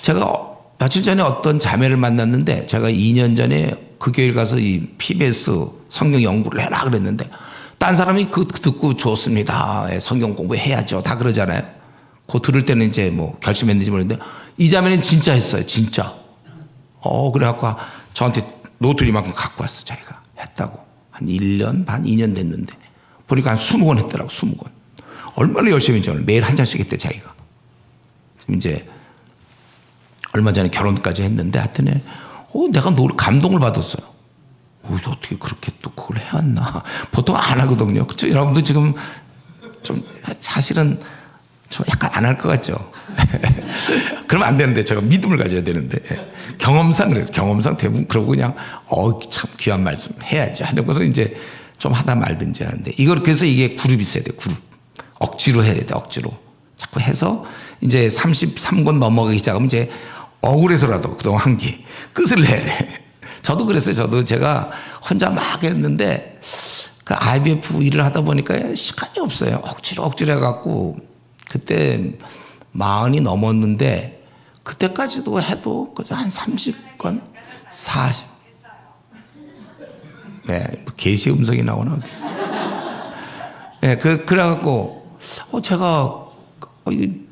제가 며칠 전에 어떤 자매를 만났는데 제가 2년 전에 그 교회를 가서 이 PBS 성경 연구를 해라 그랬는데 딴 사람이 그 듣고 좋습니다. 성경 공부해야죠. 다 그러잖아요. 그 들을 때는 이제 뭐 결심했는지 모르겠는데 이 자매는 진짜 했어요. 진짜. 그래갖고 저한테 노트를 이만큼 갖고 왔어. 자기가 했다고. 한 1년 반 2년 됐는데 보니까 한 20권 했더라고. 20권. 얼마나 열심히 했는지 매일 한 장씩 했대 자기가. 지금 이제 얼마 전에 결혼까지 했는데 하여튼 내가 감동을 받았어요. 어떻게 그렇게 또 그걸 해왔나. 보통 안 하거든요. 그렇죠? 여러분도 지금 좀 사실은 저 약간 안 할 것 같죠? 그러면 안 되는데 제가 믿음을 가져야 되는데 경험상 그래서 경험상 대부분 그러고 그냥 참 귀한 말씀 해야지 하는 것은 이제 좀 하다 말든지 하는데 이걸 그래서 이게 그룹이 있어야 돼. 그룹 억지로 해야 돼. 억지로 자꾸 해서 이제 33권 넘어가기 시작하면 이제 억울해서라도 그동안 한 게 끝을 내야 돼. 저도 그랬어요. 저도 제가 혼자 막 했는데 그 IBF 일을 하다 보니까 시간이 없어요. 억지로 해갖고 그때 40이 넘었는데 그때까지도 해도 그저 한 30건 40. 네, 뭐 계시 음성이 나오나. 네, 그래갖고 제가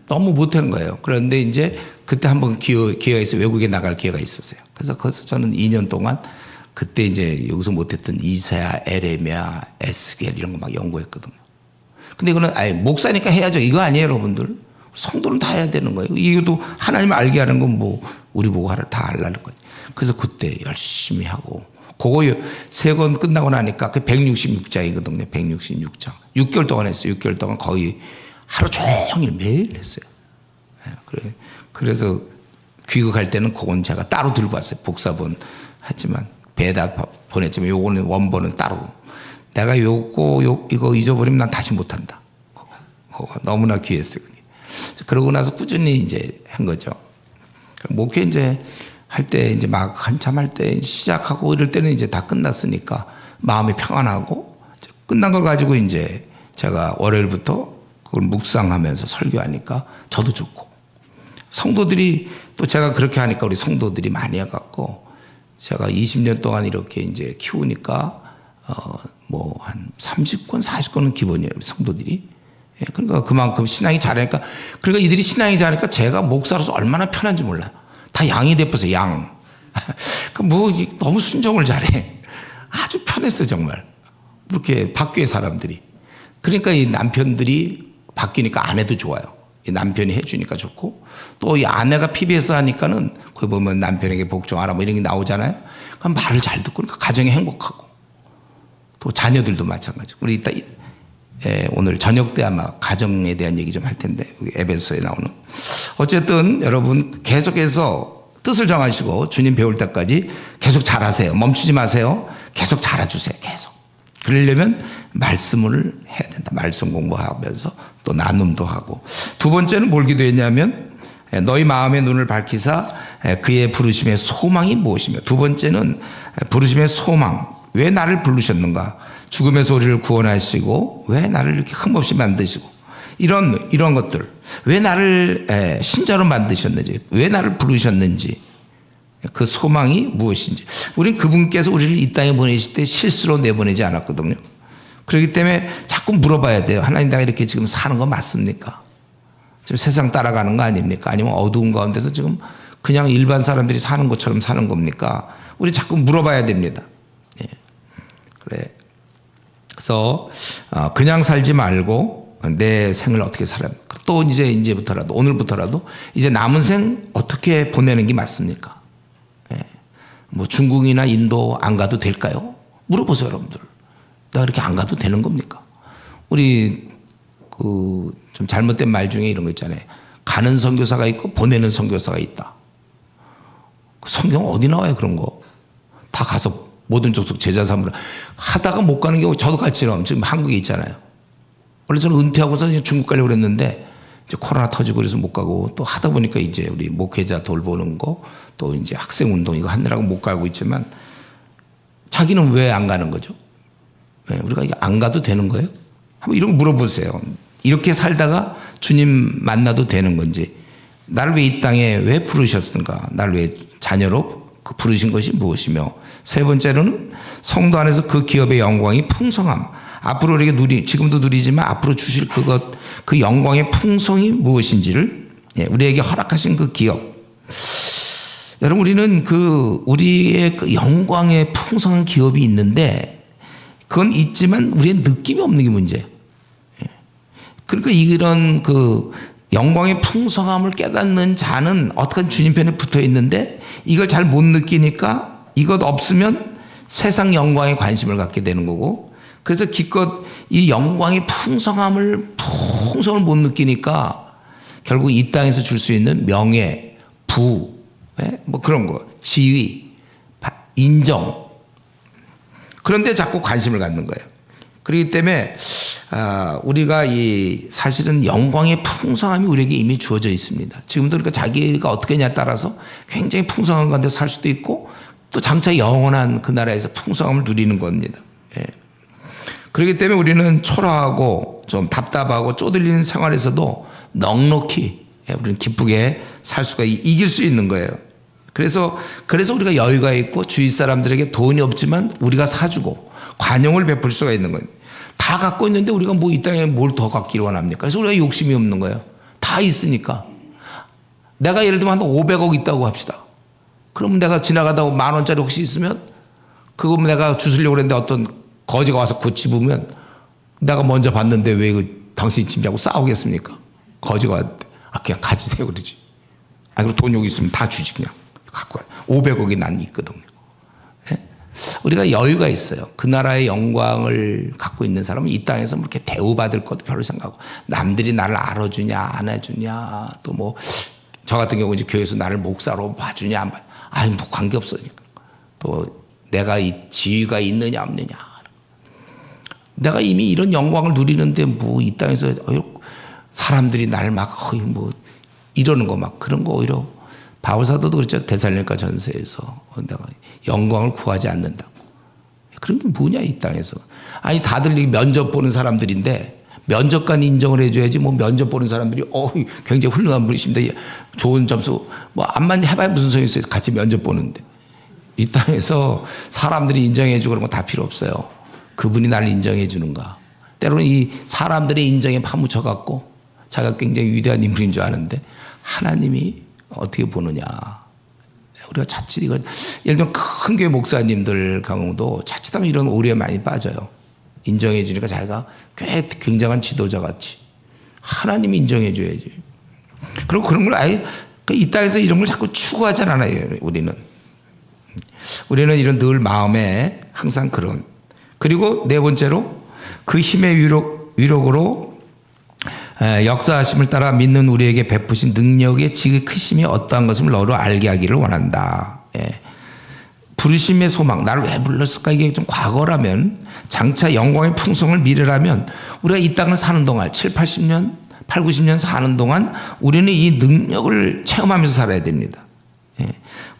너무 못한 거예요. 그런데 이제 그때 한번 기회가 있어요. 외국에 나갈 기회가 있었어요. 그래서 거기서 저는 2년 동안 그때 이제 여기서 못했던 이사야, 에레미야, 에스겔 이런 거 막 연구했거든요. 근데 이거는 목사니까 해야죠. 이거 아니에요, 여러분들. 성도는 다 해야 되는 거예요. 이것도 하나님을 알게 하는 건 뭐 우리 보고 다 알라는 거예요. 그래서 그때 열심히 하고 그거 3권 끝나고 나니까 그 166장이거든요. 166장. 6개월 동안 했어요. 6개월 동안 거의 하루 종일 매일 했어요. 그래서 귀국할 때는 그건 제가 따로 들고 왔어요. 복사본 했지만 배에다 보냈지만 요거는 원본은 따로. 내가 이거 잊어버리면 난 다시 못한다. 그거 너무나 귀했어요. 그게. 그러고 나서 꾸준히 이제 한 거죠. 목회 이제 할 때 이제 막 한참 할 때 시작하고 이럴 때는 이제 다 끝났으니까 마음이 평안하고 끝난 거 가지고 이제 제가 월요일부터 그걸 묵상하면서 설교하니까 저도 좋고 성도들이 또 제가 그렇게 하니까 우리 성도들이 많이 해갖고 제가 20년 동안 이렇게 이제 키우니까 뭐 한 30권, 40권은 기본이에요. 우리 성도들이. 그러니까 그만큼 신앙이 잘하니까, 그러니까 이들이 신앙이 잘하니까 제가 목사로서 얼마나 편한지 몰라요. 다 양이 돼버려서 양. 뭐 너무 순종을 잘해. 아주 편했어 정말. 그렇게 바뀌어요 사람들이. 그러니까 이 남편들이 바뀌니까 아내도 좋아요. 이 남편이 해주니까 좋고, 또 이 아내가 PBS 하니까는 거기 보면 남편에게 복종하라 뭐 이런 게 나오잖아요. 그럼 말을 잘 듣고 그러니까 가정이 행복하고, 또 자녀들도 마찬가지. 우리 이따 오늘 저녁 때 아마 가정에 대한 얘기 좀 할 텐데, 여기 에베소에 나오는. 어쨌든 여러분 계속해서 뜻을 정하시고 주님 배울 때까지 계속 잘하세요. 멈추지 마세요. 계속 잘해주세요. 계속. 그러려면 말씀을 해야 된다. 말씀 공부하면서 또 나눔도 하고. 두 번째는 뭘 기도했냐면 너희 마음의 눈을 밝히사 그의 부르심의 소망이 무엇이며, 두 번째는 부르심의 소망. 왜 나를 부르셨는가? 죽음에서 우리를 구원하시고 왜 나를 이렇게 흠없이 만드시고, 이런 것들, 왜 나를 신자로 만드셨는지, 왜 나를 부르셨는지, 그 소망이 무엇인지. 우리는 그분께서 우리를 이 땅에 보내실 때 실수로 내보내지 않았거든요. 그렇기 때문에 자꾸 물어봐야 돼요. 하나님, 내가 이렇게 지금 사는 거 맞습니까? 지금 세상 따라가는 거 아닙니까? 아니면 어두운 가운데서 지금 그냥 일반 사람들이 사는 것처럼 사는 겁니까? 우리 자꾸 물어봐야 됩니다. 예. 그래. 그래서 그냥 살지 말고 내 생을 어떻게 살아야 합니까? 또 이제부터라도, 오늘부터라도 이제 남은 생 어떻게 보내는 게 맞습니까? 예. 뭐 중국이나 인도 안 가도 될까요? 물어보세요, 여러분들. 내가 이렇게 안 가도 되는 겁니까? 우리 좀 잘못된 말 중에 이런 거 있잖아요. 가는 선교사가 있고 보내는 선교사가 있다. 성경 어디 나와요, 그런 거? 다 가서 모든 족속 제자 삼으라 하다가 못 가는 경우 저도 같이럼 지금 한국에 있잖아요. 원래 저는 은퇴하고서 이제 중국 가려고 그랬는데 이제 코로나 터지고 그래서 못 가고, 또 하다 보니까 이제 우리 목회자 돌보는 거, 또 이제 학생 운동 이거 하느라고 못 가고 있지만, 자기는 왜 안 가는 거죠? 네, 우리가 이게 안 가도 되는 거예요? 한번 이런 거 물어보세요. 이렇게 살다가 주님 만나도 되는 건지, 나를 왜 이 땅에 왜 부르셨는가, 나를 왜 자녀로 부르신 것이 무엇이며, 세 번째로는 성도 안에서 그 기업의 영광이 풍성함. 앞으로 우리에게 지금도 누리지만 앞으로 주실 그 영광의 풍성이 무엇인지를 우리에게 허락하신 그 기업. 여러분, 우리는 우리의 그 영광의 풍성한 기업이 있는데, 그건 있지만 우리의 느낌이 없는 게 문제예요. 그러니까 이런 영광의 풍성함을 깨닫는 자는 어떻게 주님 편에 붙어 있는데, 이걸 잘 못 느끼니까 이것 없으면 세상 영광에 관심을 갖게 되는 거고, 그래서 기껏 이 영광의 풍성을 못 느끼니까 결국 이 땅에서 줄 수 있는 명예, 부, 뭐 그런 거, 지위, 인정, 그런데 자꾸 관심을 갖는 거예요. 그렇기 때문에 우리가 사실은 영광의 풍성함이 우리에게 이미 주어져 있습니다. 지금도 그러니까 자기가 어떻게 하냐에 따라서 굉장히 풍성한 가운데 살 수도 있고, 또 장차 영원한 그 나라에서 풍성함을 누리는 겁니다. 예. 그렇기 때문에 우리는 초라하고 좀 답답하고 쪼들리는 생활에서도 넉넉히 우리는 기쁘게 살 수가, 이길 수 있는 거예요. 그래서 우리가 여유가 있고 주위 사람들에게 돈이 없지만 우리가 사주고 관용을 베풀 수가 있는 거예요. 다 갖고 있는데 우리가 뭐 이 땅에 뭘 더 갖기를 원합니까? 그래서 우리가 욕심이 없는 거예요. 다 있으니까. 내가 예를 들면 한 500억 있다고 합시다. 그럼 내가 지나가다가 10,000원짜리 혹시 있으면 그거 내가 주스려고 그랬는데 어떤 거지가 와서 그거 집으면 내가 먼저 봤는데 왜 당신이 집냐고 싸우겠습니까? 거지가 왔는데 그냥 가지세요 그러지. 그리고 돈 여기 있으면 다 주지, 그냥 갖고 와. 500억이 난 있거든요. 예? 우리가 여유가 있어요. 그 나라의 영광을 갖고 있는 사람은 이 땅에서 뭐 이렇게 대우받을 것도 별로 생각하고, 남들이 나를 알아주냐 안 해주냐, 또 뭐 저 같은 경우 이제 교회에서 나를 목사로 봐주냐 안 봐, 뭐 관계없어요. 또 내가 이 지위가 있느냐 없느냐, 내가 이미 이런 영광을 누리는데 뭐 이 땅에서 사람들이 나를 막 뭐 이러는 거 막 그런 거, 오히려 바울 사도도 그랬죠. 데살로니가 전서에서 내가 영광을 구하지 않는다고. 그런 게 뭐냐 이 땅에서. 다들 면접 보는 사람들인데 면접관 인정을 해줘야지, 뭐 면접 보는 사람들이 굉장히 훌륭한 분이십니다, 좋은 점수 뭐 암만 해봐야 무슨 소용이 있어요. 같이 면접 보는데. 이 땅에서 사람들이 인정해주고 그런 거 다 필요 없어요. 그분이 나를 인정해 주는가. 때로는 이 사람들의 인정에 파묻혀갖고 자기가 굉장히 위대한 인물인 줄 아는데 하나님이 어떻게 보느냐. 우리가 자칫 이거 예를 들면 큰 교회 목사님들 경우도 자칫하면 이런 오류에 많이 빠져요. 인정해 주니까 자기가 꽤 굉장한 지도자 같이. 하나님이 인정해 줘야지. 그리고 그런 걸 아예 이 땅에서 이런 걸 자꾸 추구하지 않아요. 우리는 이런 늘 마음에 항상 그런. 그리고 네 번째로 그 힘의 위력으로 역사하심을 따라 믿는 우리에게 베푸신 능력의 지극히 크심이 어떠한 것을 너로 알게 하기를 원한다. 부르심의 소망, 나를 왜 불렀을까? 이게 좀 과거라면, 장차 영광의 풍성을 미래라면 우리가 이 땅을 사는 동안 7, 80년, 8, 90년 사는 동안 우리는 이 능력을 체험하면서 살아야 됩니다.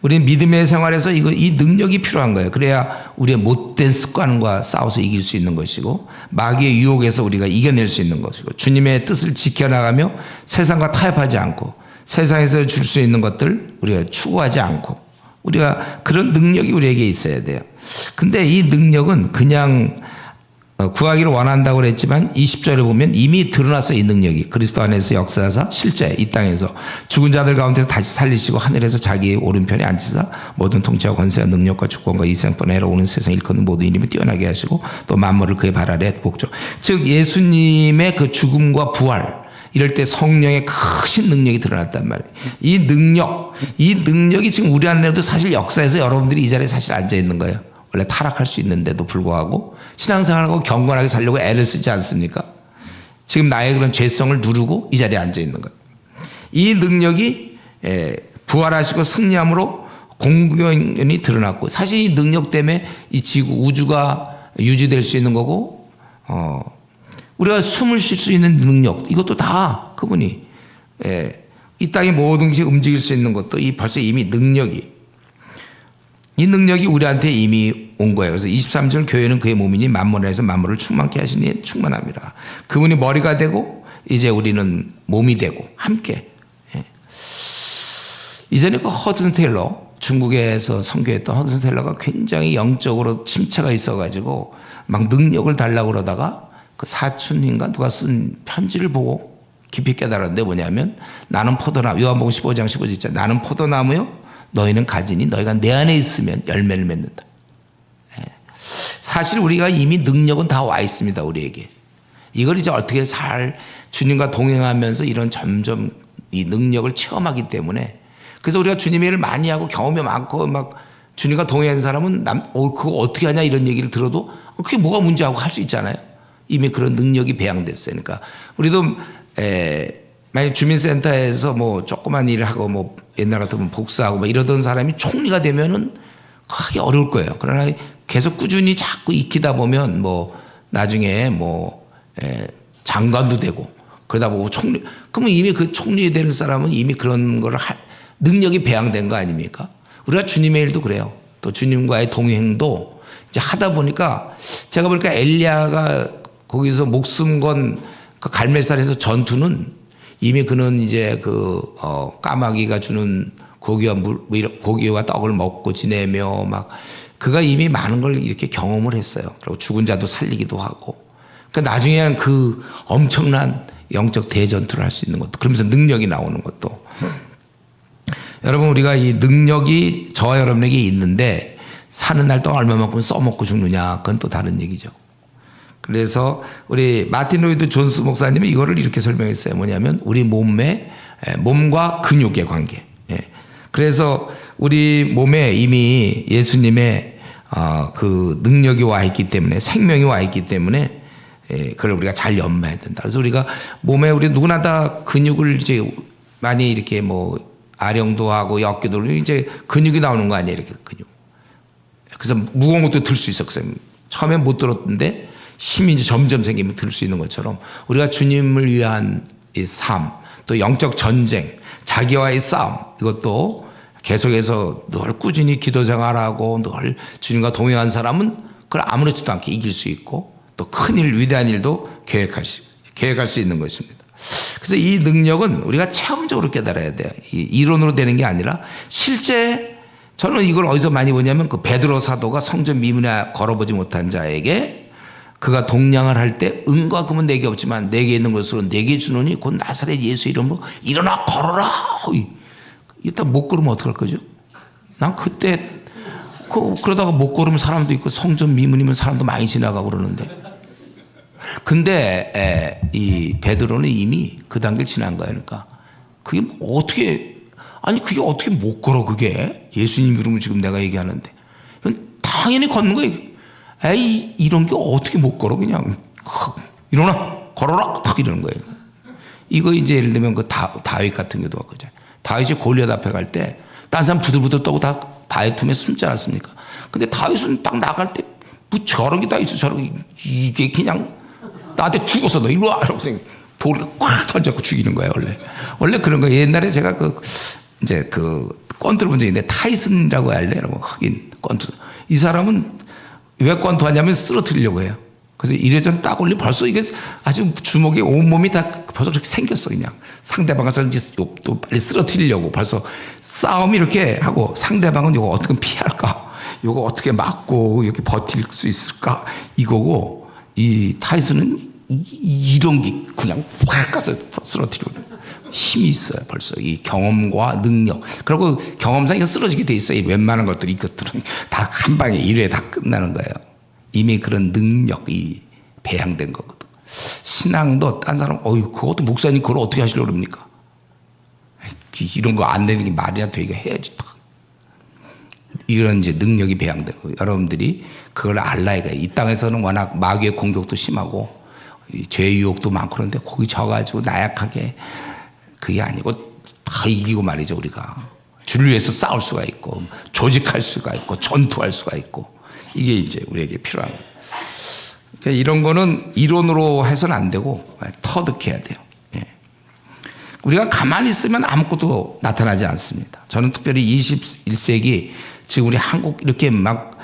우리는 믿음의 생활에서 이 능력이 필요한 거예요. 그래야 우리의 못된 습관과 싸워서 이길 수 있는 것이고 마귀의 유혹에서 우리가 이겨낼 수 있는 것이고 주님의 뜻을 지켜나가며 세상과 타협하지 않고 세상에서 줄 수 있는 것들 우리가 추구하지 않고 우리가 그런 능력이 우리에게 있어야 돼요. 근데 이 능력은 그냥 구하기를 원한다고 그랬지만 20절에 보면 이미 드러났어요. 이 능력이 그리스도 안에서 역사하사 실제 이 땅에서 죽은 자들 가운데서 다시 살리시고 하늘에서 자기의 오른편에 앉히사 모든 통치와 권세와 능력과 주권과 이 세상뿐 아니라 오는 세상 일컫는 모든 이름을 뛰어나게 하시고 또 만물을 그의 발 아래 복종. 즉 예수님의 그 죽음과 부활 이럴 때 성령의 크신 능력이 드러났단 말이에요. 이 능력이 지금 우리 안에도 사실 역사에서 여러분들이 이 자리에 사실 앉아 있는 거예요. 원래 타락할 수 있는데도 불구하고 신앙생활하고 경건하게 살려고 애를 쓰지 않습니까? 지금 나의 그런 죄성을 누르고 이 자리에 앉아 있는 거예요. 이 능력이 부활하시고 승리함으로 공공연히 드러났고 사실 이 능력 때문에 이 지구 우주가 유지될 수 있는 거고 우리가 숨을 쉴 수 있는 능력 이것도 다 그분이 이 땅의 모든 것이 움직일 수 있는 것도 벌써 이미 이 능력이 우리한테 이미 온 거예요. 그래서 23절 교회는 그의 몸이니 만물 안에서 만물을 충만케 하시니 충만합니다. 그분이 머리가 되고 이제 우리는 몸이 되고 함께. 이전에 그 허드슨 테일러 중국에서 선교했던 허드슨 테일러가 굉장히 영적으로 침체가 있어가지고 막 능력을 달라고 그러다가 그 사촌인가 누가 쓴 편지를 보고 깊이 깨달았는데 뭐냐면 나는 포도나무 요한복음 15장 15절 있잖아요. 나는 포도나무요 너희는 가지니 너희가 내 안에 있으면 열매를 맺는다. 사실 우리가 이미 능력은 다 와 있습니다. 우리에게. 이걸 이제 어떻게 잘 주님과 동행하면서 이런 점점 이 능력을 체험하기 때문에 그래서 우리가 주님의 일을 많이 하고 경험이 많고 막 주님과 동행하는 사람은 그거 어떻게 하냐 이런 얘기를 들어도 그게 뭐가 문제하고 할 수 있잖아요. 이미 그런 능력이 배양됐어요. 그러니까 우리도 만약 주민센터에서 뭐 조그만 일을 하고 뭐 옛날 같으면 복사하고 뭐 이러던 사람이 총리가 되면은 하기 어려울 거예요. 그러나 계속 꾸준히 자꾸 익히다 보면 뭐 나중에 뭐 장관도 되고 그러다 보고 총리 그러면 이미 그 총리 되는 사람은 이미 그런 거를 능력이 배양된 거 아닙니까? 우리가 주님의 일도 그래요. 또 주님과의 동행도 이제 하다 보니까 제가 보니까 엘리야가 거기서 목숨 건 그 갈멜산에서 전투는 이미 그는 이제 까마귀가 주는 고기와 떡을 먹고 지내며 막 그가 이미 많은 걸 이렇게 경험을 했어요. 그리고 죽은 자도 살리기도 하고. 그러니까 나중에는 그 엄청난 영적 대전투를 할 수 있는 것도 그러면서 능력이 나오는 것도. 여러분 우리가 이 능력이 저와 여러분에게 있는데 사는 날 동안 얼마만큼 써먹고 죽느냐 그건 또 다른 얘기죠. 그래서 우리 마틴 로이드 존스 목사님이 이거를 이렇게 설명했어요. 뭐냐면 우리 몸과 근육의 관계. 그래서 우리 몸에 이미 예수님의 그 능력이 와 있기 때문에 생명이 와 있기 때문에 그걸 우리가 잘 연마해야 된다. 그래서 우리가 몸에 우리 누구나 다 근육을 이제 많이 이렇게 뭐 아령도 하고 어깨도 이제 근육이 나오는 거 아니에요. 이렇게 근육. 그래서 무거운 것도 들 수 있어. 그래서 처음에 못 들었는데 힘이 이제 점점 생기면 들 수 있는 것처럼 우리가 주님을 위한 이 삶, 또 영적 전쟁, 자기와의 싸움 이것도 계속해서 늘 꾸준히 기도 생활하고 늘 주님과 동행한 사람은 그걸 아무렇지도 않게 이길 수 있고 또 큰일, 위대한 일도 계획할 수 있는 것입니다. 그래서 이 능력은 우리가 체험적으로 깨달아야 돼요. 이론으로 되는 게 아니라 실제 저는 이걸 어디서 많이 보냐면 그 베드로 사도가 성전 미문에 걸어보지 못한 자에게 그가 동냥을 할 때 은과 금은 내게 없지만 내게 있는 것으로 내게 주노니 곧 나사렛 예수 이름으로 일어나 걸어라. 일단 못 걸으면 어떡할 거죠? 난 그때 그러다가 못 걸으면 사람도 있고 성전 미문이면 사람도 많이 지나가고 그러는데, 근데 이 베드로는 이미 그 단계를 지난 거야. 그러니까 그게 어떻게, 아니 그게 어떻게 못 걸어, 그게 예수님 이름으로 지금 내가 얘기하는데 당연히 걷는 거예요. 에이, 이런 게 어떻게 못 걸어, 그냥 일어나 걸어라 탁 이러는 거예요. 이거 이제 예를 들면 그 다윗 같은 경우도 그죠. 다윗이 골리앗 앞에 갈 때 딴 사람 부들부들 떠고 다 바위 틈에 숨지 않았습니까? 근데 다윗은 딱 나갈 때 뭐 저런 게 다 있어, 저런 게. 이게 그냥 나한테 죽었어, 너 일로 와 이러고서 돌을 꽉 던져서 죽이는 거예요. 원래 그런 거예요. 옛날에 제가 이제 권투를 본 적이 있는데, 타이슨이라고 알래요? 흑인 권투. 이 사람은 왜 권투하냐면 쓰러뜨리려고 해요. 그래서 이래저래 딱 올리면 벌써 이게 아주 주먹에 온몸이 다 벌써 그렇게 생겼어. 그냥 상대방을 이제 또 빨리 쓰러뜨리려고 벌써 싸움이 이렇게 하고, 상대방은 이거 어떻게 피할까, 이거 어떻게 막고 이렇게 버틸 수 있을까 이거고, 이 타이슨은 이런 게 그냥 확 가서 쓰러뜨리고 힘이 있어요. 벌써 이 경험과 능력, 그리고 경험상 이거 쓰러지게 돼 있어요. 웬만한 것들이, 이것들은 다 한 방에 1회에 다 끝나는 거예요. 이미 그런 능력이 배양된 거거든. 신앙도 딴 사람, 그것도 목사님 그걸 어떻게 하시려고 그럽니까? 이런 거 안 되는 게 말이나 되게 해야지. 이런 이제 능력이 배양된 거예요. 여러분들이 그걸 알라야 해요. 이 땅에서는 워낙 마귀의 공격도 심하고 죄의 유혹도 많고, 그런데 거기 져가지고 나약하게, 그게 아니고 다 이기고 말이죠. 우리가 주를 위해서 싸울 수가 있고, 조직할 수가 있고, 전투할 수가 있고, 이게 이제 우리에게 필요한 거예요. 그러니까 이런 거는 이론으로 해서는 안 되고 터득해야 돼요. 예. 우리가 가만히 있으면 아무것도 나타나지 않습니다. 저는 특별히 21세기 지금 우리 한국 이렇게 막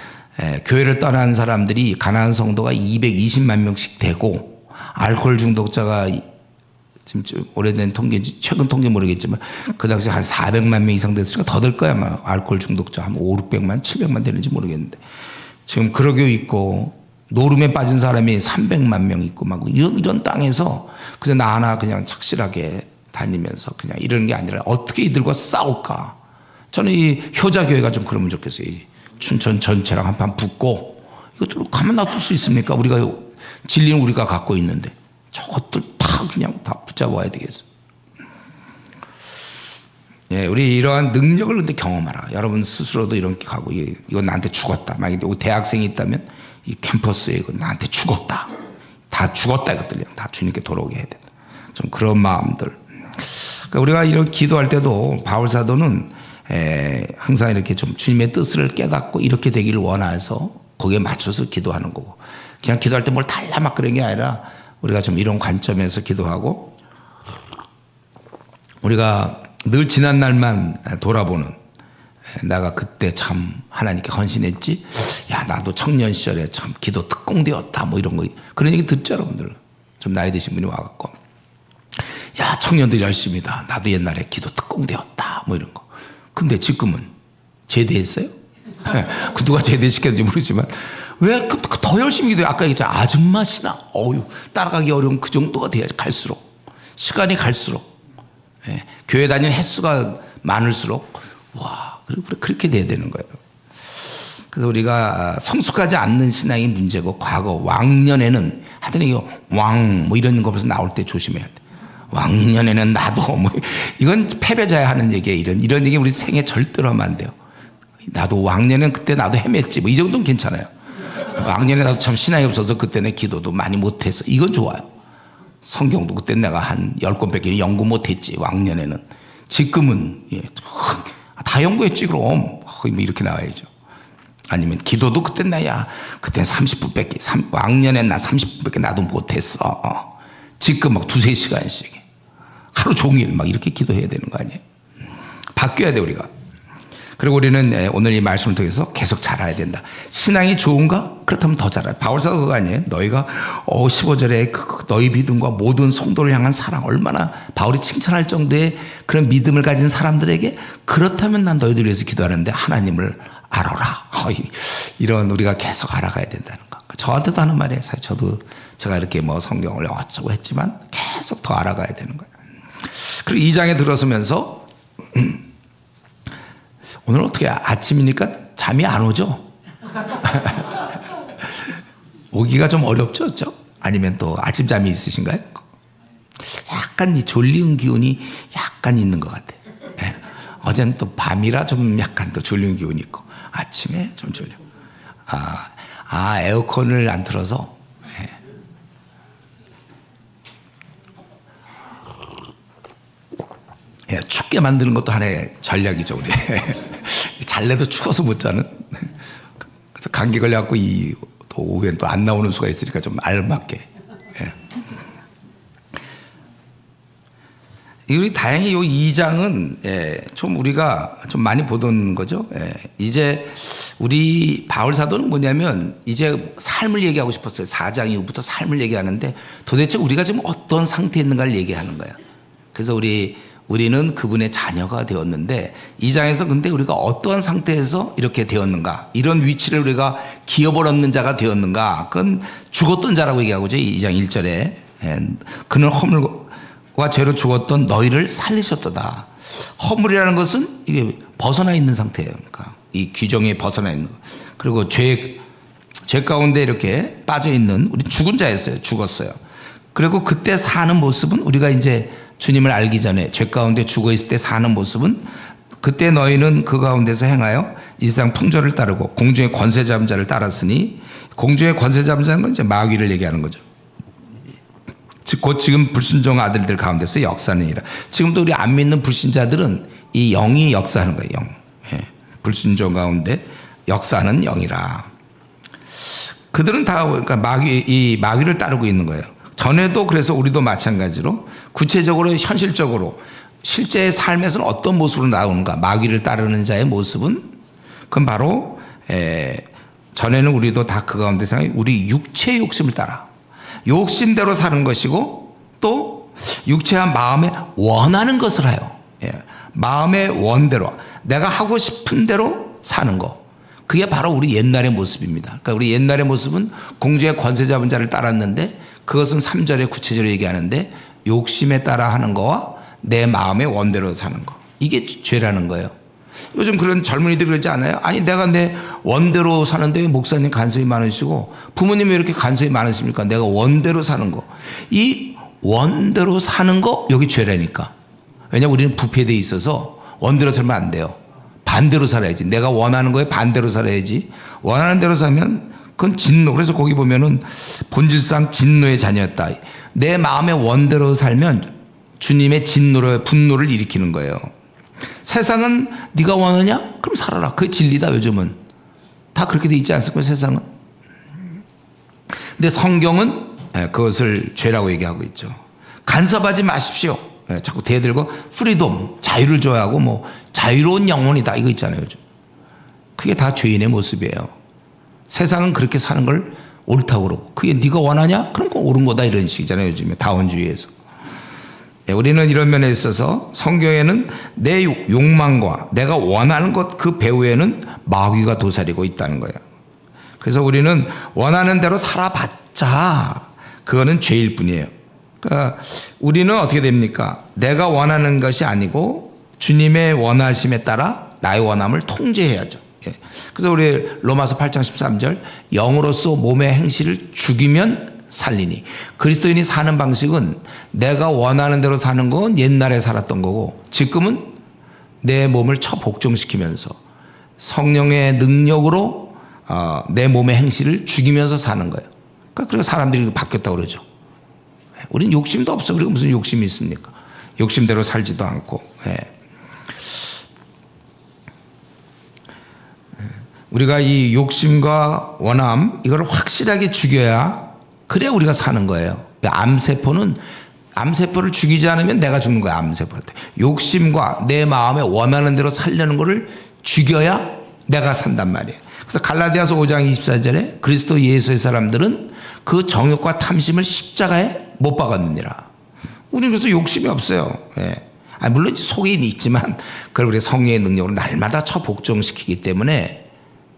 교회를 떠난 사람들이, 가난한 성도가 220만 명씩 되고, 알코올 중독자가 지금 오래된 통계인지 최근 통계 모르겠지만 그 당시 한 400만 명 이상 됐으니까 더 될 거야 아마. 알코올 중독자 한 5, 600만, 700만 되는지 모르겠는데, 지금 그러고 있고, 노름에 빠진 사람이 300만 명 있고, 막 이런 땅에서 그냥 나 하나 그냥 착실하게 다니면서 그냥 이러는 게 아니라 어떻게 이들과 싸울까. 저는 이 효자교회가 좀 그러면 좋겠어요. 춘천 전체랑 한판 붙고, 이것들 가만 놔둘 수 있습니까? 우리가 진리는 우리가 갖고 있는데 저것들 다 그냥 다 붙잡아야 되겠어. 예, 우리 이러한 능력을 근데 경험하라. 여러분 스스로도 이렇게 가고, 이건 나한테 죽었다. 만약에 대학생이 있다면 이 캠퍼스에 이거 나한테 죽었다. 다 죽었다. 이것들 다 주님께 돌아오게 해야 된다. 좀 그런 마음들. 그러니까 우리가 이런 기도할 때도 바울 사도는 항상 이렇게 좀 주님의 뜻을 깨닫고 이렇게 되기를 원해서 거기에 맞춰서 기도하는 거고, 그냥 기도할 때 뭘 달라 막 그런 게 아니라 우리가 좀 이런 관점에서 기도하고, 우리가 늘 지난 날만 돌아보는, 내가 그때 참 하나님께 헌신했지, 야 나도 청년 시절에 참 기도 특공되었다, 뭐 이런 거, 그런 얘기 듣죠 여러분들. 좀 나이 드신 분이 와갖고, 야 청년들 열심히다, 나도 옛날에 기도 특공되었다, 뭐 이런 거. 근데 지금은 제대했어요? 그 누가 제대시켰는지 모르지만 왜 더 열심히 기도해? 아까 얘기했잖아, 아줌마 신앙. 따라가기 어려운 그 정도가 돼야지. 갈수록 시간이 갈수록, 교회 다니는 횟수가 많을수록, 와, 그렇게 돼야 되는 거예요. 그래서 우리가 성숙하지 않는 신앙이 문제고, 과거 왕년에는 하여튼 이거 뭐 이런 거 벌써 나올 때 조심해야 돼. 왕년에는 나도 뭐, 이건 패배자야 하는 얘기예요. 이런 얘기 우리 생애 절대로 하면 안 돼요. 나도 왕년에는 그때 나도 헤맸지, 뭐 이 정도는 괜찮아요. 왕년에 나도 참 신앙이 없어서 그때 내 기도도 많이 못했어, 이건 좋아요. 성경도 그때 내가 한 10권밖에 연구 못했지 왕년에는. 지금은 다 연구했지 그럼, 뭐 이렇게 나와야죠. 아니면 기도도 그때 나야 그때 30분밖에, 왕년에 나 30분밖에 나도 못했어. 지금 막 2-3시간씩 하루 종일 막 이렇게 기도해야 되는 거 아니에요? 바뀌어야 돼 우리가. 그리고 우리는 오늘 이 말씀을 통해서 계속 자라야 된다. 신앙이 좋은가? 그렇다면 더 자라. 바울사도 그거 아니에요? 너희가 15절에 너희 믿음과 모든 성도를 향한 사랑, 얼마나 바울이 칭찬할 정도의 그런 믿음을 가진 사람들에게, 그렇다면 난 너희들 위해서 기도하는데 하나님을 알아라. 이런 우리가 계속 알아가야 된다는 거. 저한테도 하는 말이에요. 사실 저도 제가 이렇게 뭐 성경을 어쩌고 했지만 계속 더 알아가야 되는 거예요. 그리고 2장에 들어서면서 오늘 어떻게 아침이니까 잠이 안 오죠? 오기가 좀 어렵죠? 아니면 또 아침잠이 있으신가요? 약간 이 졸리운 기운이 약간 있는 것 같아요. 네. 어제는 또 밤이라 좀 약간 또 졸리운 기운이 있고 아침에 좀 졸려. 에어컨을 안 틀어서. 네. 예, 춥게 만드는 것도 하나의 전략이죠, 우리. 잘래도 추워서 못 자는. 그래서 감기 걸려갖고 또 오후엔 또 안 나오는 수가 있으니까 좀 알맞게. 예. 우리 다행히 이 2장은 좀 우리가 좀 많이 보던 거죠. 이제 우리 바울 사도는 뭐냐면 이제 삶을 얘기하고 싶었어요. 4장 이후부터 삶을 얘기하는데 도대체 우리가 지금 어떤 상태에 있는가를 얘기하는 거야. 그래서 우리는 그분의 자녀가 되었는데 2장에서 근데 우리가 어떠한 상태에서 이렇게 되었는가, 이런 위치를 우리가 기업을 얻는 자가 되었는가, 그건 죽었던 자라고 얘기하고 있죠. 2장 1절에 그는 허물과 죄로 죽었던 너희를 살리셨도다. 허물이라는 것은 이게 벗어나 있는 상태예요. 그러니까 이 규정에 벗어나 있는 거. 그리고 죄 가운데 이렇게 빠져 있는 우리 죽은 자였어요. 죽었어요. 그리고 그때 사는 모습은 우리가 이제 주님을 알기 전에 죄 가운데 죽어 있을 때 사는 모습은 그때 너희는 그 가운데서 행하여 이 세상 풍조를 따르고 공중의 권세 잡은 자를 따랐으니, 공중의 권세 잡은 자는 건 이제 마귀를 얘기하는 거죠. 곧 지금 불순종 아들들 가운데서 역사하느니라. 지금도 우리 안 믿는 불신자들은 이 영이 역사하는 거예요. 영. 불순종 가운데 역사하는 영이라. 그들은 다 그러니까 마귀를 따르고 있는 거예요. 전에도 그래서 우리도 마찬가지로 구체적으로 현실적으로 실제의 삶에서는 어떤 모습으로 나오는가, 마귀를 따르는 자의 모습은 그건 바로 전에는 우리도 다 그 가운데서 우리 육체의 욕심을 따라 욕심대로 사는 것이고, 또 육체와 마음에 원하는 것을 해요. 마음의 원대로 내가 하고 싶은 대로 사는 거, 그게 바로 우리 옛날의 모습입니다. 그러니까 우리 옛날의 모습은 공중의 권세 잡은 자를 따랐는데, 그것은 3절에 구체적으로 얘기하는데 욕심에 따라 하는 거와 내 마음의 원대로 사는 거, 이게 죄라는 거예요. 요즘 그런 젊은이들이 그러지 않아요? 아니 내가 내 원대로 사는데 왜 목사님 간섭이 많으시고 부모님이 왜 이렇게 간섭이 많으십니까? 내가 원대로 사는 거, 이 원대로 사는 거 여기 죄라니까. 왜냐하면 우리는 부패되어 있어서 원대로 살면 안 돼요. 반대로 살아야지. 내가 원하는 거에 반대로 살아야지. 원하는 대로 살면 그건 진노. 그래서 거기 보면은 본질상 진노의 자녀였다. 내 마음의 원대로 살면 주님의 진노를, 분노를 일으키는 거예요. 세상은 네가 원하냐? 그럼 살아라. 그게 진리다. 요즘은 다 그렇게 돼 있지 않습니까? 세상은. 근데 성경은 그것을 죄라고 얘기하고 있죠. 간섭하지 마십시오. 자꾸 대들고 프리덤, 자유를 좋아하고 뭐 자유로운 영혼이다 이거 있잖아요. 요즘. 그게 다 죄인의 모습이에요. 세상은 그렇게 사는 걸 옳다고 그러고, 그게 네가 원하냐? 그럼 그건 옳은 거다 이런 식이잖아요. 요즘에 다원주의에서. 우리는 이런 면에 있어서 성경에는 내 욕망과 내가 원하는 것 그 배후에는 마귀가 도사리고 있다는 거예요. 그래서 우리는 원하는 대로 살아봤자 그거는 죄일 뿐이에요. 그러니까 우리는 어떻게 됩니까? 내가 원하는 것이 아니고 주님의 원하심에 따라 나의 원함을 통제해야죠. 그래서 우리 로마서 8장 13절 영으로서 몸의 행실을 죽이면 살리니, 그리스도인이 사는 방식은 내가 원하는 대로 사는 건 옛날에 살았던 거고, 지금은 내 몸을 복종시키면서 성령의 능력으로 내 몸의 행실을 죽이면서 사는 거예요. 그러니까 사람들이 바뀌었다고 그러죠. 우리는 욕심도 없어. 그리고 무슨 욕심이 있습니까? 욕심대로 살지도 않고. 우리가 이 욕심과 원함 이걸 확실하게 죽여야 그래 우리가 사는 거예요. 암세포는 암세포를 죽이지 않으면 내가 죽는 거야. 암세포한테 욕심과 내 마음에 원하는 대로 살려는 거를 죽여야 내가 산단 말이에요. 그래서 갈라디아서 5장 24절에 그리스도 예수의 사람들은 그 정욕과 탐심을 십자가에 못 박았느니라. 우리는 그래서 욕심이 없어요. 물론 속에 있지만 그걸 우리 성령의 능력으로 날마다 복종시키기 때문에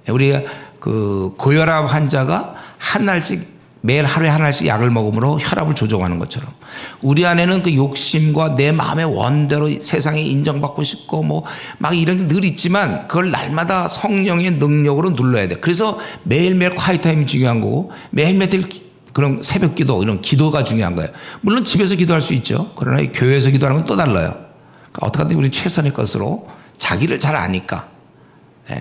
우리가 그 고혈압 환자가 한 알씩 매일 하루에 한 알씩 약을 먹음으로 혈압을 조정하는 것처럼 우리 안에는 그 욕심과 내 마음의 원대로 세상에 인정받고 싶고 뭐 막 이런 게 늘 있지만 그걸 날마다 성령의 능력으로 눌러야 돼. 그래서 매일매일 콰이트 타임이 중요한 거고 매일매일 그런 새벽 기도 이런 기도가 중요한 거예요. 물론 집에서 기도할 수 있죠. 그러나 교회에서 기도하는 건 또 달라요. 그러니까 어떻게 하든 우리는 최선의 것으로 자기를 잘 아니까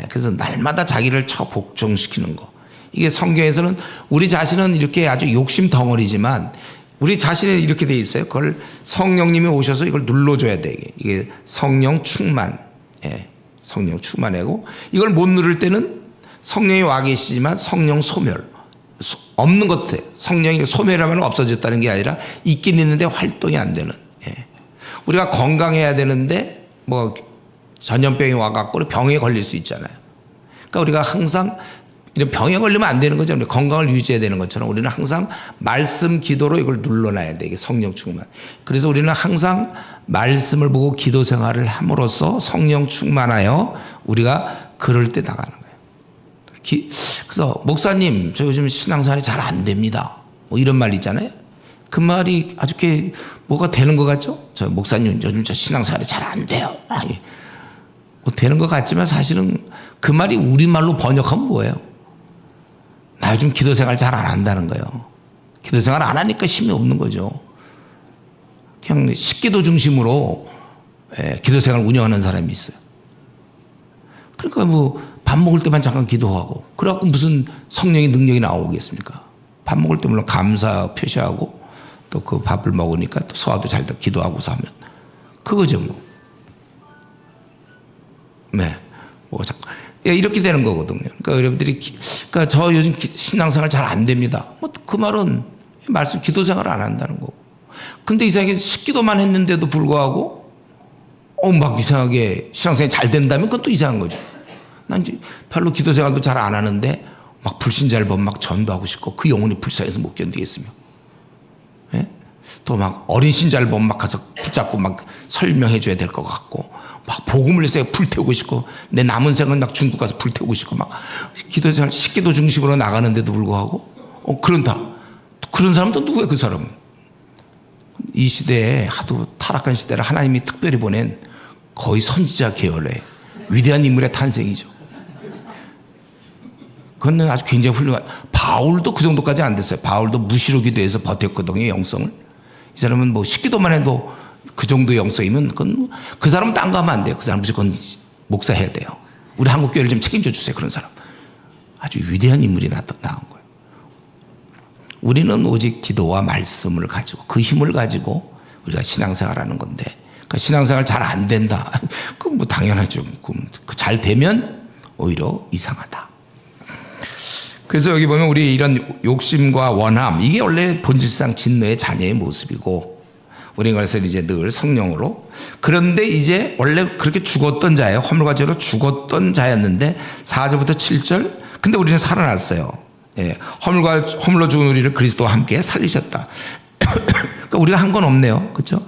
그래서 날마다 자기를 복종시키는 거. 이게 성경에서는 우리 자신은 이렇게 아주 욕심 덩어리지만 우리 자신은 이렇게 돼 있어요. 그걸 성령님이 오셔서 이걸 눌러줘야 돼. 이게 성령 충만, 성령 충만하고 이걸 못 누를 때는 성령이 와 계시지만 성령 소멸, 없는 것 같아. 성령이 소멸하면 없어졌다는 게 아니라 있긴 있는데 활동이 안 되는. 우리가 건강해야 되는데 뭐 전염병이 와갖고 병에 걸릴 수 있잖아요. 그러니까 우리가 항상 이런 병에 걸리면 안 되는 거죠. 건강을 유지해야 되는 것처럼 우리는 항상 말씀 기도로 이걸 눌러놔야 돼. 이게 성령 충만. 그래서 우리는 항상 말씀을 보고 기도 생활을 함으로써 성령 충만하여 우리가 그럴 때 나가는 거예요. 그래서 목사님 저 요즘 신앙생활이 잘 안 됩니다. 뭐 이런 말 있잖아요. 그 말이 아주 뭐가 되는 것 같죠? 저 목사님 요즘 저 신앙생활이 잘 안 돼요. 뭐 되는 것 같지만 사실은 그 말이 우리말로 번역하면 뭐예요? 나 요즘 기도 생활 잘 안 한다는 거예요. 기도 생활 안 하니까 힘이 없는 거죠. 그냥 식기도 중심으로 기도 생활 운영하는 사람이 있어요. 그러니까 뭐 밥 먹을 때만 잠깐 기도하고 그래갖고 무슨 성령의 능력이 나오겠습니까? 밥 먹을 때 물론 감사 표시하고 또 그 밥을 먹으니까 또 소화도 잘 돼 기도하고서 하면 그거죠 뭐. 네. 뭐 이렇게 되는 거거든요. 그러니까 여러분들이 그러니까 저 요즘 신앙생활 잘 안 됩니다. 뭐 그 말은 말씀 기도 생활을 안 한다는 거고. 근데 이상하게 식기도만 했는데도 불구하고 막 이상하게 신앙생활이 잘 된다면 그건 또 이상한 거죠. 난 이제 별로 기도 생활도 잘 안 하는데 막 불신자를 막 전도하고 싶고 그 영혼이 불쌍해서 못 견디겠으며. 또 막 어린 신자를 보면 막 가서 붙잡고 막 설명해 줘야 될 것 같고 막 복음을 내서 불태우고 싶고 내 남은 생은 막 중국 가서 불태우고 싶고 막 기도 잘 식기도 중심으로 나가는데도 불구하고 그런다. 그런 사람도 누구야 그 사람은? 이 시대에 하도 타락한 시대를 하나님이 특별히 보낸 거의 선지자 계열의 위대한 인물의 탄생이죠. 그건 아주 굉장히 훌륭한. 바울도 그 정도까지 안 됐어요. 바울도 무시로 기도해서 버텼거든요 영성을. 이 사람은 뭐 식기도만 해도 그 정도 영성이면 그건 그 사람은 딴 거 하면 안 돼요. 그 사람 무조건 목사해야 돼요. 우리 한국 교회를 좀 책임져 주세요. 그런 사람. 아주 위대한 인물이 나온 거예요. 우리는 오직 기도와 말씀을 가지고 그 힘을 가지고 우리가 신앙생활하는 건데 그러니까 신앙생활 잘 안 된다. 그건 뭐 당연하죠. 잘 되면 오히려 이상하다. 그래서 여기 보면 우리 이런 욕심과 원함 이게 원래 본질상 진노의 자녀의 모습이고 우리는 그래서 이제 늘 성령으로 그런데 이제 원래 그렇게 죽었던 자예요. 허물과 죄로 죽었던 자였는데 4절부터 7절 근데 우리는 살아났어요. 허물로 죽은 우리를 그리스도와 함께 살리셨다. 그러니까 우리가 한 건 없네요. 그렇죠?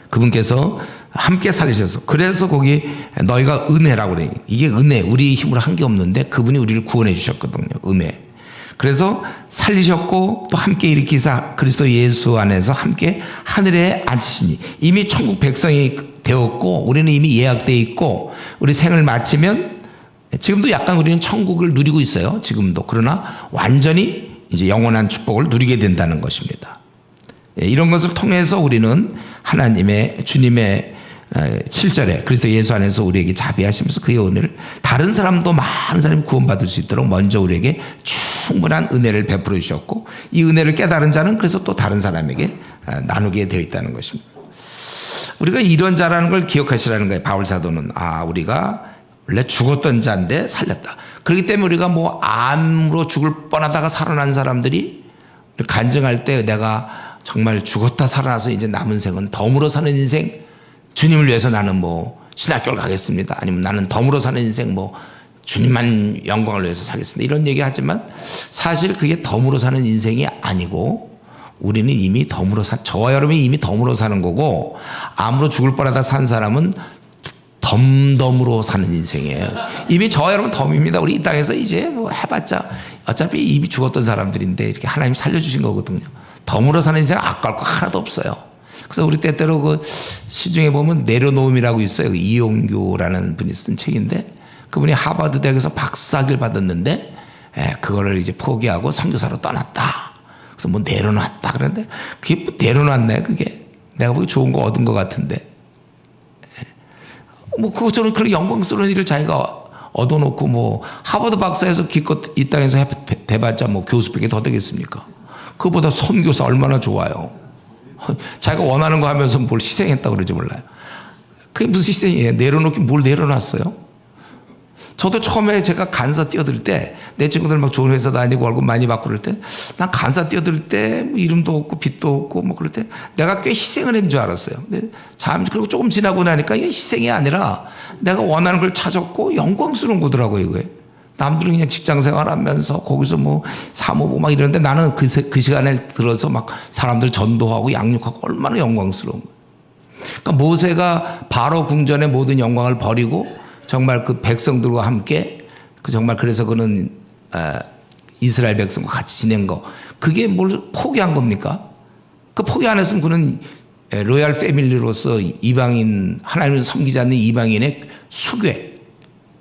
그분께서 함께 살리셔서 그래서 거기 너희가 은혜라고 그래요. 이게 은혜 우리 힘으로 한 게 없는데 그분이 우리를 구원해 주셨거든요. 은혜. 그래서 살리셨고 또 함께 일으키사 그리스도 예수 안에서 함께 하늘에 앉히시니 이미 천국 백성이 되었고 우리는 이미 예약되어 있고 우리 생을 마치면 지금도 약간 우리는 천국을 누리고 있어요. 지금도. 그러나 완전히 이제 영원한 축복을 누리게 된다는 것입니다. 이런 것을 통해서 우리는 하나님의 주님의 7절에 그리스도 예수 안에서 우리에게 자비하시면서 그의 은혜를 다른 사람도 많은 사람이 구원받을 수 있도록 먼저 우리에게 충분한 은혜를 베풀어 주셨고 이 은혜를 깨달은 자는 그래서 또 다른 사람에게 나누게 되어 있다는 것입니다. 우리가 이런 자라는 걸 기억하시라는 거예요. 바울 사도는 우리가 원래 죽었던 자인데 살렸다. 그렇기 때문에 우리가 뭐 암으로 죽을 뻔하다가 살아난 사람들이 간증할 때 내가 정말 죽었다 살아나서 이제 남은 생은 덤으로 사는 인생 주님을 위해서 나는 뭐 신학교를 가겠습니다. 아니면 나는 덤으로 사는 인생 뭐 주님만 영광을 위해서 살겠습니다. 이런 얘기 하지만 사실 그게 덤으로 사는 인생이 아니고 우리는 이미 저와 여러분이 이미 덤으로 사는 거고 암으로 죽을 뻔하다 산 사람은 덤덤으로 사는 인생이에요. 이미 저와 여러분 덤입니다. 우리 이 땅에서 이제 뭐 해봤자 어차피 이미 죽었던 사람들인데 이렇게 하나님 살려주신 거거든요. 덤으로 사는 인생 아까울 거 하나도 없어요. 그래서 우리 때때로 그 시중에 보면 내려놓음이라고 있어요. 이용규라는 분이 쓴 책인데 그분이 하버드 대학에서 박사학위를 받았는데 그거를 이제 포기하고 선교사로 떠났다. 그래서 뭐 내려놨다 그러는데 그게 뭐 내려놨네 그게. 내가 보기 좋은 거 얻은 것 같은데. 뭐 그것처럼 그런 영광스러운 일을 자기가 얻어놓고 뭐 하버드 박사에서 기껏 이 땅에서 해봤자 뭐 교수밖에 더 되겠습니까? 그보다 선교사 얼마나 좋아요. 자기가 원하는 거 하면서 뭘 희생했다고 그러지 몰라요. 그게 무슨 희생이에요? 내려놓긴 뭘 내려놨어요? 저도 처음에 제가 간사 뛰어들 때 내 친구들 막 좋은 회사 다니고 월급 많이 받고 그럴 때 난 간사 뛰어들 때 뭐 이름도 없고 빚도 없고 뭐 그럴 때 내가 꽤 희생을 했는 줄 알았어요. 근데 그리고 조금 지나고 나니까 이게 희생이 아니라 내가 원하는 걸 찾았고 영광스러운 거더라고요. 이게. 남들은 그냥 직장 생활하면서 거기서 뭐 사모보 막 이러는데 나는 그 시간에 들어서 막 사람들 전도하고 양육하고 얼마나 영광스러운 거예요. 그러니까 모세가 바로 궁전의 모든 영광을 버리고 정말 그 백성들과 함께 정말 그래서 그는 이스라엘 백성과 같이 지낸 거 그게 뭘 포기한 겁니까? 그 포기 안 했으면 그는 로얄 패밀리로서 이방인 하나님을 섬기지 않는 이방인의 수괴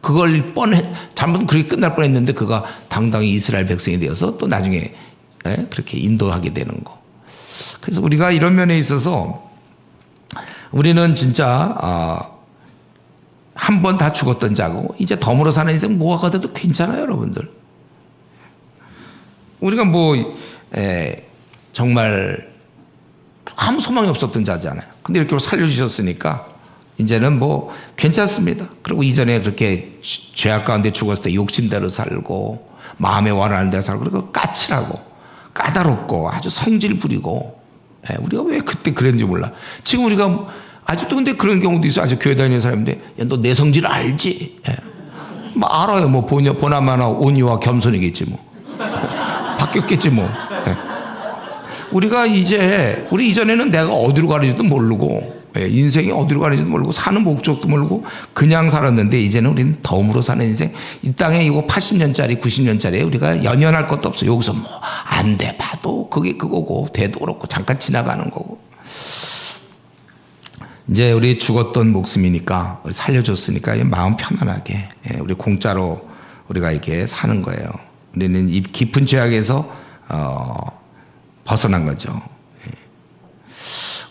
그걸 잘못하면 그렇게 끝날 뻔했는데 그가 당당히 이스라엘 백성이 되어서 또 나중에 그렇게 인도하게 되는 거. 그래서 우리가 이런 면에 있어서 우리는 진짜 한 번 다 죽었던 자고 이제 덤으로 사는 인생 뭐가 돼도 괜찮아요, 여러분들. 우리가 뭐 정말 아무 소망이 없었던 자잖아요. 근데 이렇게 살려주셨으니까 이제는 뭐 괜찮습니다. 그리고 이전에 그렇게 죄악 가운데 죽었을 때 욕심대로 살고 마음에 원하는 대로 살고 그리고 까칠하고 까다롭고 아주 성질 부리고 우리가 왜 그때 그랬는지 몰라. 지금 우리가 아직도 근데 그런 경우도 있어. 아주 교회 다니는 사람인데 야, 너 내 성질 알지? 뭐 알아요. 뭐 보나마나 온유와 겸손이겠지 뭐. 바뀌었겠지 뭐. 우리가 우리 이전에는 내가 어디로 가는지도 모르고 인생이 어디로 가는지도 모르고 사는 목적도 모르고 그냥 살았는데 이제는 우리는 덤으로 사는 인생. 이 땅에 이거 80년짜리 90년짜리 우리가 연연할 것도 없어. 여기서 뭐 안 돼 봐도 그게 그거고 돼도 그렇고 잠깐 지나가는 거고. 이제 우리 죽었던 목숨이니까 우리 살려줬으니까 마음 편안하게 우리 공짜로 우리가 이렇게 사는 거예요. 우리는 이 깊은 죄악에서 벗어난 거죠.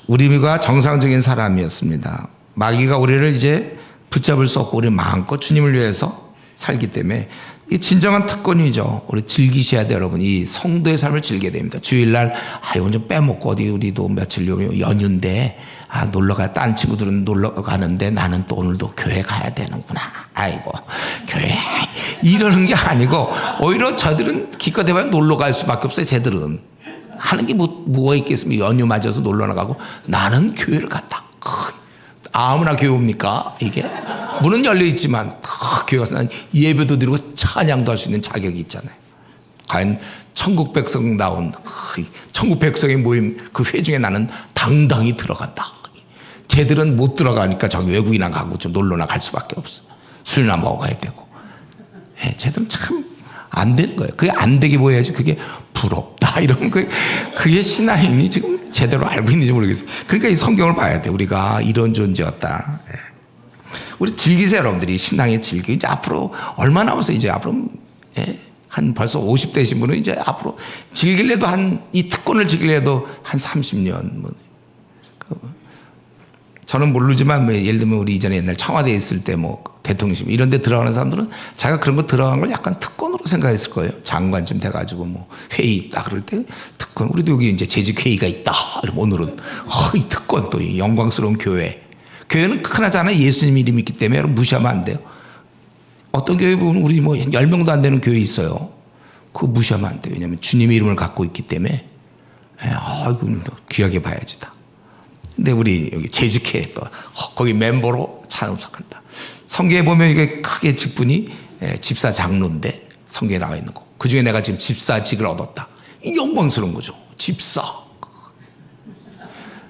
우리가 정상적인 사람이었습니다. 마귀가 우리를 이제 붙잡을 수 없고 우리 마음껏 주님을 위해서 살기 때문에 이 진정한 특권이죠. 우리 즐기셔야 돼요, 여러분. 이 성도의 삶을 즐겨야 됩니다. 주일날 이건 좀 빼먹고 어디 우리도 며칠 연휴인데 놀러가 딴 친구들은 놀러 가는데 나는 또 오늘도 교회 가야 되는구나. 아이고 교회 이러는 게 아니고 오히려 저들은 기껏 해봐야 놀러 갈 수밖에 없어요. 쟤들은 하는 게 뭐가 있겠습니까? 연휴 맞아서 놀러 나가고 나는 교회를 갔다. 아무나 교회 옵니까? 이게 문은 열려 있지만 교회 가서 예배도 드리고 찬양도 할 수 있는 자격이 있잖아요. 과연 천국 백성다운 천국 백성의 모임 그 회중에 나는 당당히 들어간다. 쟤들은 못 들어가니까 저기 외국이나 가고 좀 놀러나 갈 수밖에 없어. 술이나 먹어야 되고. 쟤들은 참 안 되는 거예요. 그게 안 되게 보여야지 그게 부럽다 이런 거. 그게 신앙인이 지금 제대로 알고 있는지 모르겠어요. 그러니까 이 성경을 봐야 돼. 우리가 이런 존재였다. 우리 즐기세요, 여러분들이. 신앙에 즐겨. 이제 앞으로 얼마 남았어요? 이제 앞으로 한 벌써 50대신 분은 이제 앞으로 즐길래도 이 특권을 즐길래도 한 30년. 저는 모르지만 예를 들면 우리 이전에 옛날 청와대에 있을 때 뭐 대통령실 이런 데 들어가는 사람들은 자기가 그런 거 들어간 걸 약간 특권으로 생각했을 거예요. 장관쯤 돼가지고 뭐 회의 있다 그럴 때 특권. 우리도 여기 이제 재직 회의가 있다. 오늘은 이 특권 또 이 영광스러운 교회. 교회는 그나저나 예수님 이름이 있기 때문에 여러분 무시하면 안 돼요. 어떤 교회 보면 우리 뭐 10명도 안 되는 교회 있어요. 그거 무시하면 안 돼요. 왜냐하면 주님의 이름을 갖고 있기 때문에 이건 귀하게 봐야지다. 근데 우리 여기 재직회 또 거기 멤버로 참석한다. 성경에 보면 이게 크게 직분이 집사 장로인데 성경에 나와 있는 거. 그 중에 내가 지금 집사직을 얻었다. 이 영광스러운 거죠. 집사.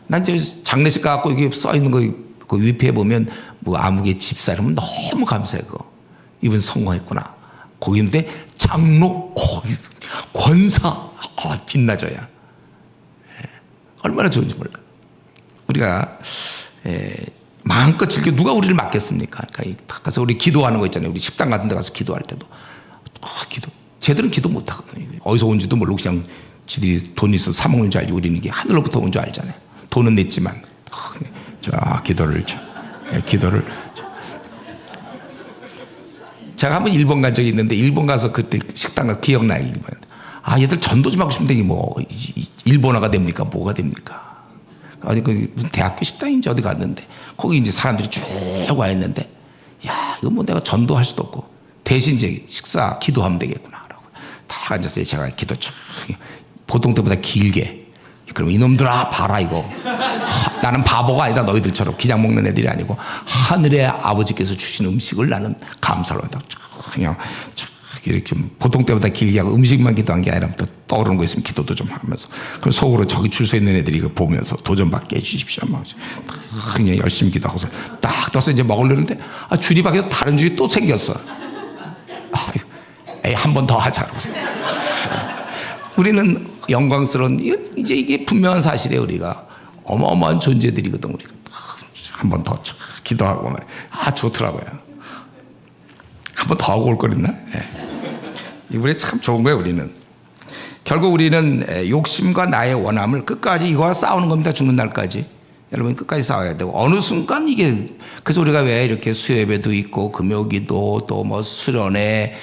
난 이제 장례식 가갖고 여기 써 있는 거 그 위패에 보면 뭐 아무개 집사 이러면 너무 감사해. 그거 이분 성공했구나. 거기인데 장로, 권사, 빛나져야 얼마나 좋은지 몰라. 우리가 마음껏 즐겨. 누가 우리를 맡겠습니까? 그러니까 가서 우리 기도하는 거 있잖아요. 우리 식당 같은 데 가서 기도할 때도 기도 쟤들은 기도 못 하거든요. 어디서 온지도 모르고 그냥 지들이 돈 있어서 사 먹는 줄 알지. 우리는 이게 하늘로부터 온 줄 알잖아요. 돈은 냈지만 기도를 기도를. 제가 한번 일본 간 적이 있는데, 일본 가서 그때 식당 가서 기억나요. 일본. 얘들 전도 좀 하고 싶은데 뭐 일본어가 됩니까? 뭐가 됩니까? 아니 그 무슨 대학교 식당인지 어디 갔는데 거기 이제 사람들이 쭉 와 있는데, 야 이거 뭐 내가 전도할 수도 없고 대신 이제 식사 기도하면 되겠구나라고 딱 앉았어요. 제가 기도 쭉 보통 때보다 길게. 그럼 이놈들아 봐라 이거. 나는 바보가 아니다. 너희들처럼 그냥 먹는 애들이 아니고 하늘의 아버지께서 주신 음식을 나는 감사로 한다. 그냥 이렇게 좀 보통 때보다 길게 하고 음식만 기도한 게 아니라 또 떠오르는 거 있으면 기도도 좀 하면서, 그럼 속으로 저기 줄 서 있는 애들이 이거 보면서 도전받게 해주십시오. 막 그냥 열심히 기도하고서 딱 떠서 이제 먹으려는데 줄이 밖에서 다른 줄이 또 생겼어. 한 번 더 하자. 그러고서 우리는 영광스러운, 이제 이게 분명한 사실이에요. 우리가 어마어마한 존재들이거든. 우리가 한 번 더 기도하고 말이야. 좋더라고요. 한 번 더 하고 올 거랬나? 이번에 참 좋은 거예요. 우리는 결국 우리는 욕심과 나의 원함을 끝까지 이거와 싸우는 겁니다. 죽는 날까지. 여러분 끝까지 싸워야 되고, 어느 순간 이게, 그래서 우리가 왜 이렇게 수요예배도 있고 금요기도 또 뭐 수련회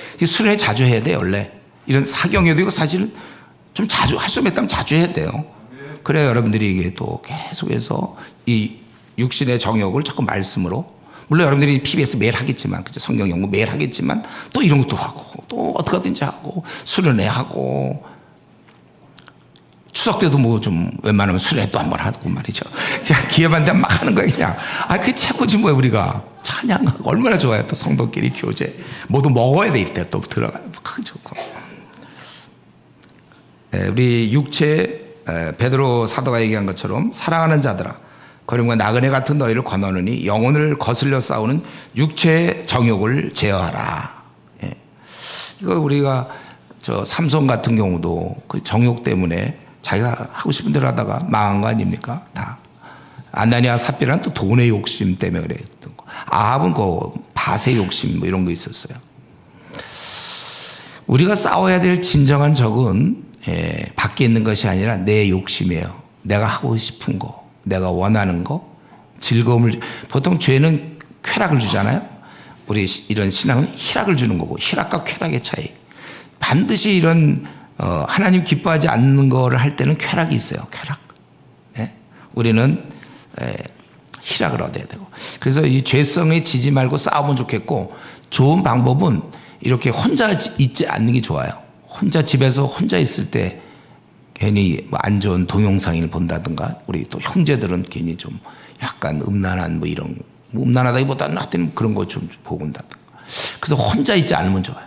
자주 해야 돼요. 원래 이런 사경회도 이거 사실은 좀 자주 할 수 있다면 자주 해야 돼요. 그래야 여러분들이 이게 또 계속해서 이 육신의 정욕을 자꾸 말씀으로, 물론 여러분들이 PBS 매일 하겠지만, 그죠? 성경 연구 매일 하겠지만 또 이런 것도 하고 또 어떻게 하든지 하고 수련회 하고, 추석 때도 뭐 좀 웬만하면 수련회 또 한번 하고 말이죠. 그냥 기회만 되면 막 하는 거야 그냥. 그게 최고지 뭐야. 우리가 찬양하고 얼마나 좋아요. 또 성도끼리 교제 모두 먹어야 돼. 이때 또 들어가요. 그게 좋고. 우리 육체, 베드로 사도가 얘기한 것처럼 사랑하는 자들아, 거림과 나그네 같은 너희를 권하노니 영혼을 거슬려 싸우는 육체의 정욕을 제어하라. 이거 우리가 저 삼손 같은 경우도 그 정욕 때문에 자기가 하고 싶은 대로 하다가 망한 거 아닙니까? 다. 아나니아 삽비라는 또 돈의 욕심 때문에 그랬던 거. 아합은 그 밭의 욕심 뭐 이런 거 있었어요. 우리가 싸워야 될 진정한 적은 밖에 있는 것이 아니라 내 욕심이에요. 내가 하고 싶은 거, 내가 원하는 거, 즐거움을. 보통 죄는 쾌락을 주잖아요. 우리 이런 신앙은 희락을 주는 거고, 희락과 쾌락의 차이. 반드시 이런 하나님 기뻐하지 않는 거를 할 때는 쾌락이 있어요. 쾌락. 우리는 희락을 얻어야 되고. 그래서 이 죄성에 지지 말고 싸우면 좋겠고, 좋은 방법은 이렇게 혼자 있지 않는 게 좋아요. 혼자 집에서 혼자 있을 때 괜히 뭐 안 좋은 동영상을 본다든가, 우리 또 형제들은 괜히 좀 약간 음란한 뭐 이런, 뭐 음란하다기보다는 하여튼 그런 거 좀 보고 온다든가. 그래서 혼자 있지 않으면 좋아요.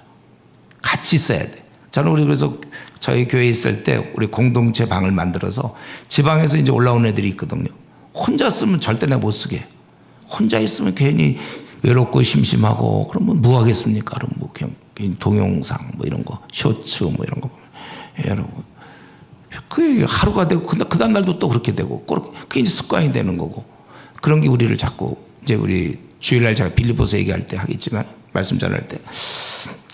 같이 있어야 돼. 저는 우리 그래서 저희 교회에 있을 때 우리 공동체 방을 만들어서 지방에서 이제 올라온 애들이 있거든요. 혼자 쓰면 절대 내가 못 쓰게. 혼자 있으면 괜히 외롭고 심심하고, 그러면 뭐 하겠습니까? 그럼 뭐 그냥 동영상 뭐 이런 거, 쇼츠 뭐 이런 거 보면, 여러분 그게 하루가 되고 그 다음 날도 또 그렇게 되고, 그게 이제 습관이 되는 거고. 그런 게 우리를 자꾸, 이제 우리 주일날 제가 빌립보서 얘기할 때 하겠지만, 말씀 전할 때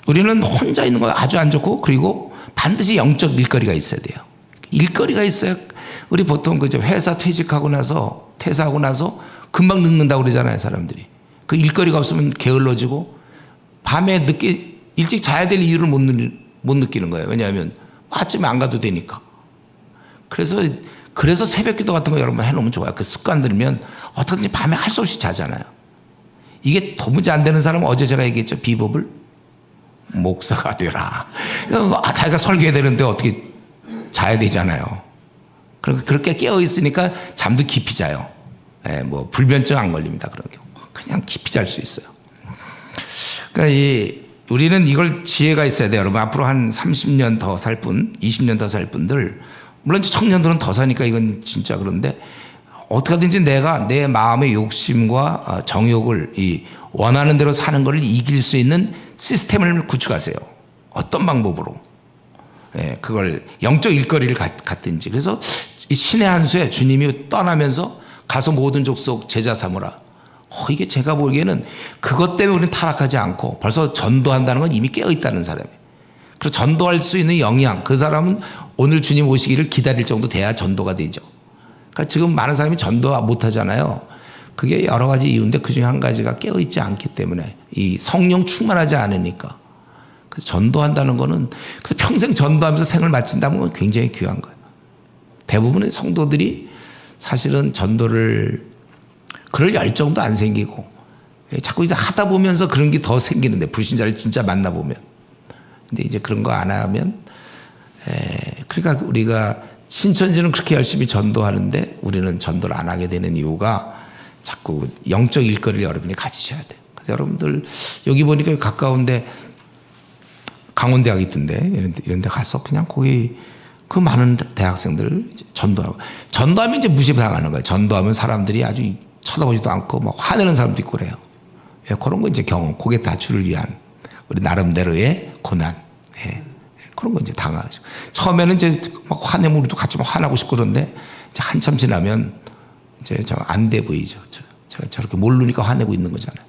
우리는 혼자 있는 거 아주 안 좋고, 그리고 반드시 영적 일거리가 있어야 돼요. 일거리가 있어야. 우리 보통 그저 회사 퇴직하고 나서, 퇴사하고 나서 금방 늙는다고 그러잖아요, 사람들이. 그 일거리가 없으면 게을러지고 밤에 늦게 일찍 자야 될 이유를 못 느끼는 거예요. 왜냐하면 아침에 안 가도 되니까. 그래서 새벽 기도 같은 거 여러분 해놓으면 좋아요. 그 습관 들면 어떻게든지 밤에 할 수 없이 자잖아요. 이게 도무지 안 되는 사람은, 어제 제가 얘기했죠. 비법을 목사가 되라. 자기가 설교해야 되는데 어떻게 자야 되잖아요. 그렇게 깨어 있으니까 잠도 깊이 자요. 뭐 불면증 안 걸립니다. 그런 경우 그냥 깊이 잘 수 있어요. 그러니까 우리는 이걸 지혜가 있어야 돼요. 여러분 앞으로 한 30년 더 살 분, 20년 더 살 분들, 물론 청년들은 더 사니까 이건 진짜. 그런데 어떻게든지 내가 내 마음의 욕심과 정욕을 원하는 대로 사는 것을 이길 수 있는 시스템을 구축하세요. 어떤 방법으로? 예, 그걸 영적 일거리를 갖든지. 그래서 이 신의 한 수에 주님이 떠나면서 가서 모든 족속 제자 삼으라. 이게 제가 보기에는 그것 때문에 우리는 타락하지 않고 벌써 전도한다는 건 이미 깨어있다는 사람이에요. 그리고 전도할 수 있는 영향, 그 사람은 오늘 주님 오시기를 기다릴 정도 돼야 전도가 되죠. 그러니까 지금 많은 사람이 전도 못 하잖아요. 그게 여러 가지 이유인데 그중에 한 가지가 깨어있지 않기 때문에 이 성령 충만하지 않으니까. 그래서 전도한다는 거는 그래서 평생 전도하면서 생을 마친다는 건 굉장히 귀한 거예요. 대부분의 성도들이 사실은 전도를 그럴 열정도 안 생기고 자꾸 이제 하다 보면서 그런 게 더 생기는데 불신자를 진짜 만나보면. 근데 이제 그런 거 안 하면 그러니까 우리가 신천지는 그렇게 열심히 전도하는데 우리는 전도를 안 하게 되는 이유가 자꾸 영적 일거리를 여러분이 가지셔야 돼요. 그래서 여러분들 여기 보니까 가까운데 강원대학이 있던데 이런 데 가서 그냥 거기 그 많은 대학생들 전도하고 전도하면 이제 무시당하는 거예요. 전도하면 사람들이 아주 쳐다보지도 않고 막 화내는 사람도 있고 그래요. 그런 거 이제 경험, 고개 다출을 위한 우리 나름대로의 고난. 그런 거 이제 당하죠. 처음에는 이제 막 화내면 우리도 같이 막 화나고 싶고 그런데 이제 한참 지나면 이제 좀 안 돼 보이죠. 제가 저렇게 모르니까 화내고 있는 거잖아요.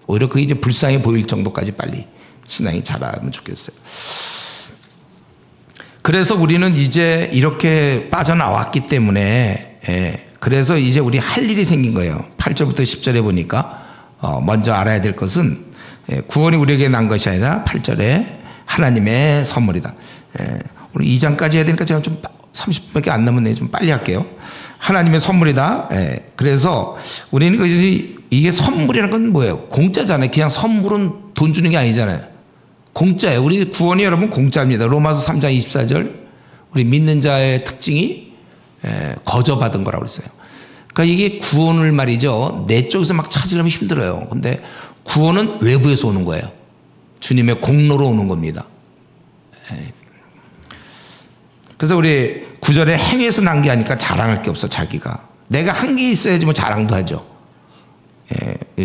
오히려 그게 이제 불쌍해 보일 정도까지 빨리 신앙이 자라면 좋겠어요. 그래서 우리는 이제 이렇게 빠져나왔기 때문에 그래서 이제 우리 할 일이 생긴 거예요. 8절부터 10절에 보니까 먼저 알아야 될 것은 구원이 우리에게 난 것이 아니라 8절에 하나님의 선물이다. 우리 2장까지 해야 되니까 제가 좀 30분밖에 안 남았네요. 좀 빨리 할게요. 하나님의 선물이다. 그래서 우리는 이게 선물이라는 건 뭐예요? 공짜잖아요. 그냥 선물은 돈 주는 게 아니잖아요. 공짜예요. 우리 구원이 여러분 공짜입니다. 로마서 3장 24절 우리 믿는 자의 특징이 거저받은 거라고 그랬어요. 그러니까 이게 구원을 말이죠. 내 쪽에서 막 찾으려면 힘들어요. 근데 구원은 외부에서 오는 거예요. 주님의 공로로 오는 겁니다. 그래서 우리 9절에 행위에서 난 게 아니까 자랑할 게 없어 자기가. 내가 한 게 있어야지 뭐 자랑도 하죠.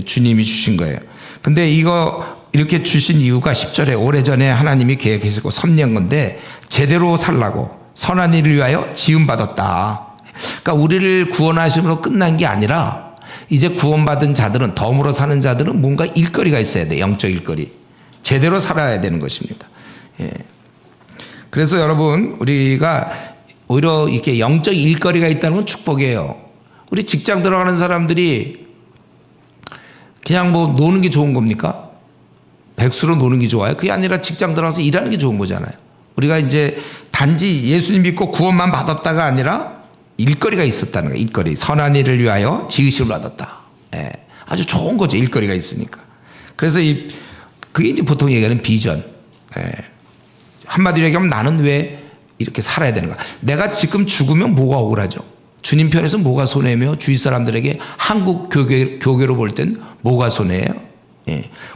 주님이 주신 거예요. 근데 이거 이렇게 주신 이유가 10절에 오래전에 하나님이 계획하시고 섭리한 건데 제대로 살라고 선한 일을 위하여 지음받았다. 그러니까 우리를 구원하심으로 끝난 게 아니라 이제 구원받은 자들은 덤으로 사는 자들은 뭔가 일거리가 있어야 돼. 영적 일거리. 제대로 살아야 되는 것입니다. 그래서 여러분 우리가 오히려 이렇게 영적 일거리가 있다는 건 축복이에요. 우리 직장 들어가는 사람들이 그냥 뭐 노는 게 좋은 겁니까? 백수로 노는 게 좋아요? 그게 아니라 직장 들어가서 일하는 게 좋은 거잖아요. 우리가 이제 단지 예수님 믿고 구원만 받았다가 아니라 일거리가 있었다는 거예요. 일거리. 선한 일을 위하여 지으심을 받았다. 아주 좋은 거죠. 일거리가 있으니까. 그래서 그게 이제 보통 얘기하는 비전. 한마디로 얘기하면 나는 왜 이렇게 살아야 되는가? 내가 지금 죽으면 뭐가 억울하죠? 주님 편에서 뭐가 손해며 주위 사람들에게 한국 교계로 볼 땐 뭐가 손해예요?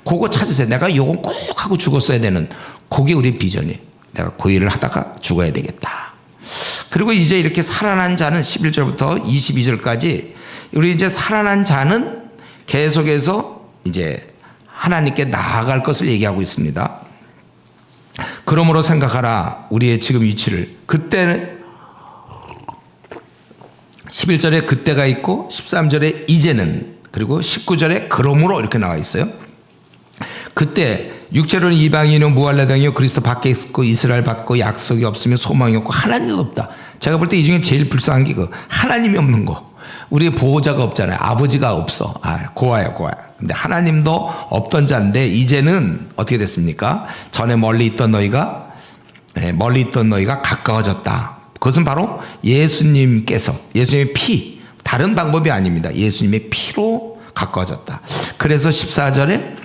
그거 찾으세요. 내가 요건 꼭 하고 죽었어야 되는 그게 우리 비전이에요. 내가 그 일을 하다가 죽어야 되겠다. 그리고 이제 이렇게 살아난 자는 11절부터 22절까지 우리 이제 살아난 자는 계속해서 이제 하나님께 나아갈 것을 얘기하고 있습니다. 그러므로 생각하라 우리의 지금 위치를. 그때는 11절에 그때가 있고 13절에 이제는 그리고 19절에 그러므로 이렇게 나와 있어요. 그때 육체로는 이방인이요 무할라 당이요 그리스도 밖에 있고 이스라엘 받고 약속이 없으며 소망이 없고 하나님도 없다. 제가 볼 때 이 중에 제일 불쌍한 게 그 하나님이 없는 거. 우리의 보호자가 없잖아요. 아버지가 없어. 고아요. 근데 하나님도 없던 자인데 이제는 어떻게 됐습니까? 전에 멀리 있던 너희가 가까워졌다. 그것은 바로 예수님께서 예수님의 피, 다른 방법이 아닙니다. 예수님의 피로 가까워졌다. 그래서 14절에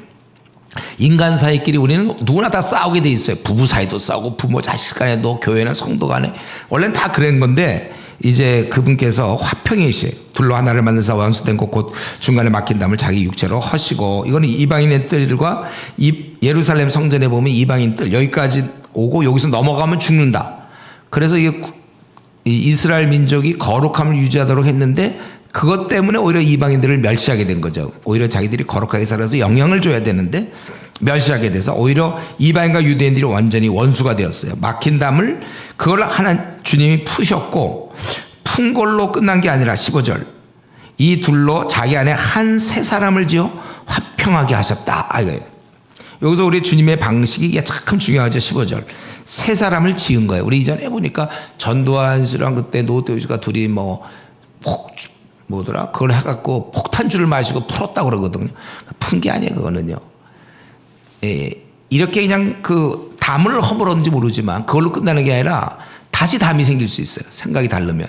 인간 사이끼리 우리는 누구나 다 싸우게 돼 있어요. 부부 사이도 싸우고 부모 자식 간에도 교회나 성도 간에 원래는 다 그런 건데 이제 그분께서 화평이시에요. 둘로 하나를 만드사 원수된 것 곧 중간에 막힌 담을 자기 육체로 허시고 이거는 이방인의 뜰과 예루살렘 성전에 보면 이방인 뜰 여기까지 오고 여기서 넘어가면 죽는다. 그래서 이게 이 이스라엘 민족이 거룩함을 유지하도록 했는데 그것 때문에 오히려 이방인들을 멸시하게 된 거죠. 오히려 자기들이 거룩하게 살아서 영향을 줘야 되는데 멸시하게 돼서 오히려 이방인과 유대인들이 완전히 원수가 되었어요. 막힌 담을 그걸 하나 주님이 푸셨고 푼 걸로 끝난 게 아니라 15절 이 둘로 자기 안에 한 새 사람을 지어 화평하게 하셨다. 이거예요. 여기서 우리 주님의 방식이 이게 참 중요하죠. 15절 새 사람을 지은 거예요. 우리 이전에 보니까 전두환 씨랑 그때 노태우 씨가 둘이 뭐더라 그걸 해갖고 폭탄주를 마시고 풀었다고 그러거든요. 푼 게 아니에요. 그거는요. 예, 이렇게 그냥 그 담을 허물었는지 모르지만 그걸로 끝나는 게 아니라 다시 담이 생길 수 있어요. 생각이 다르면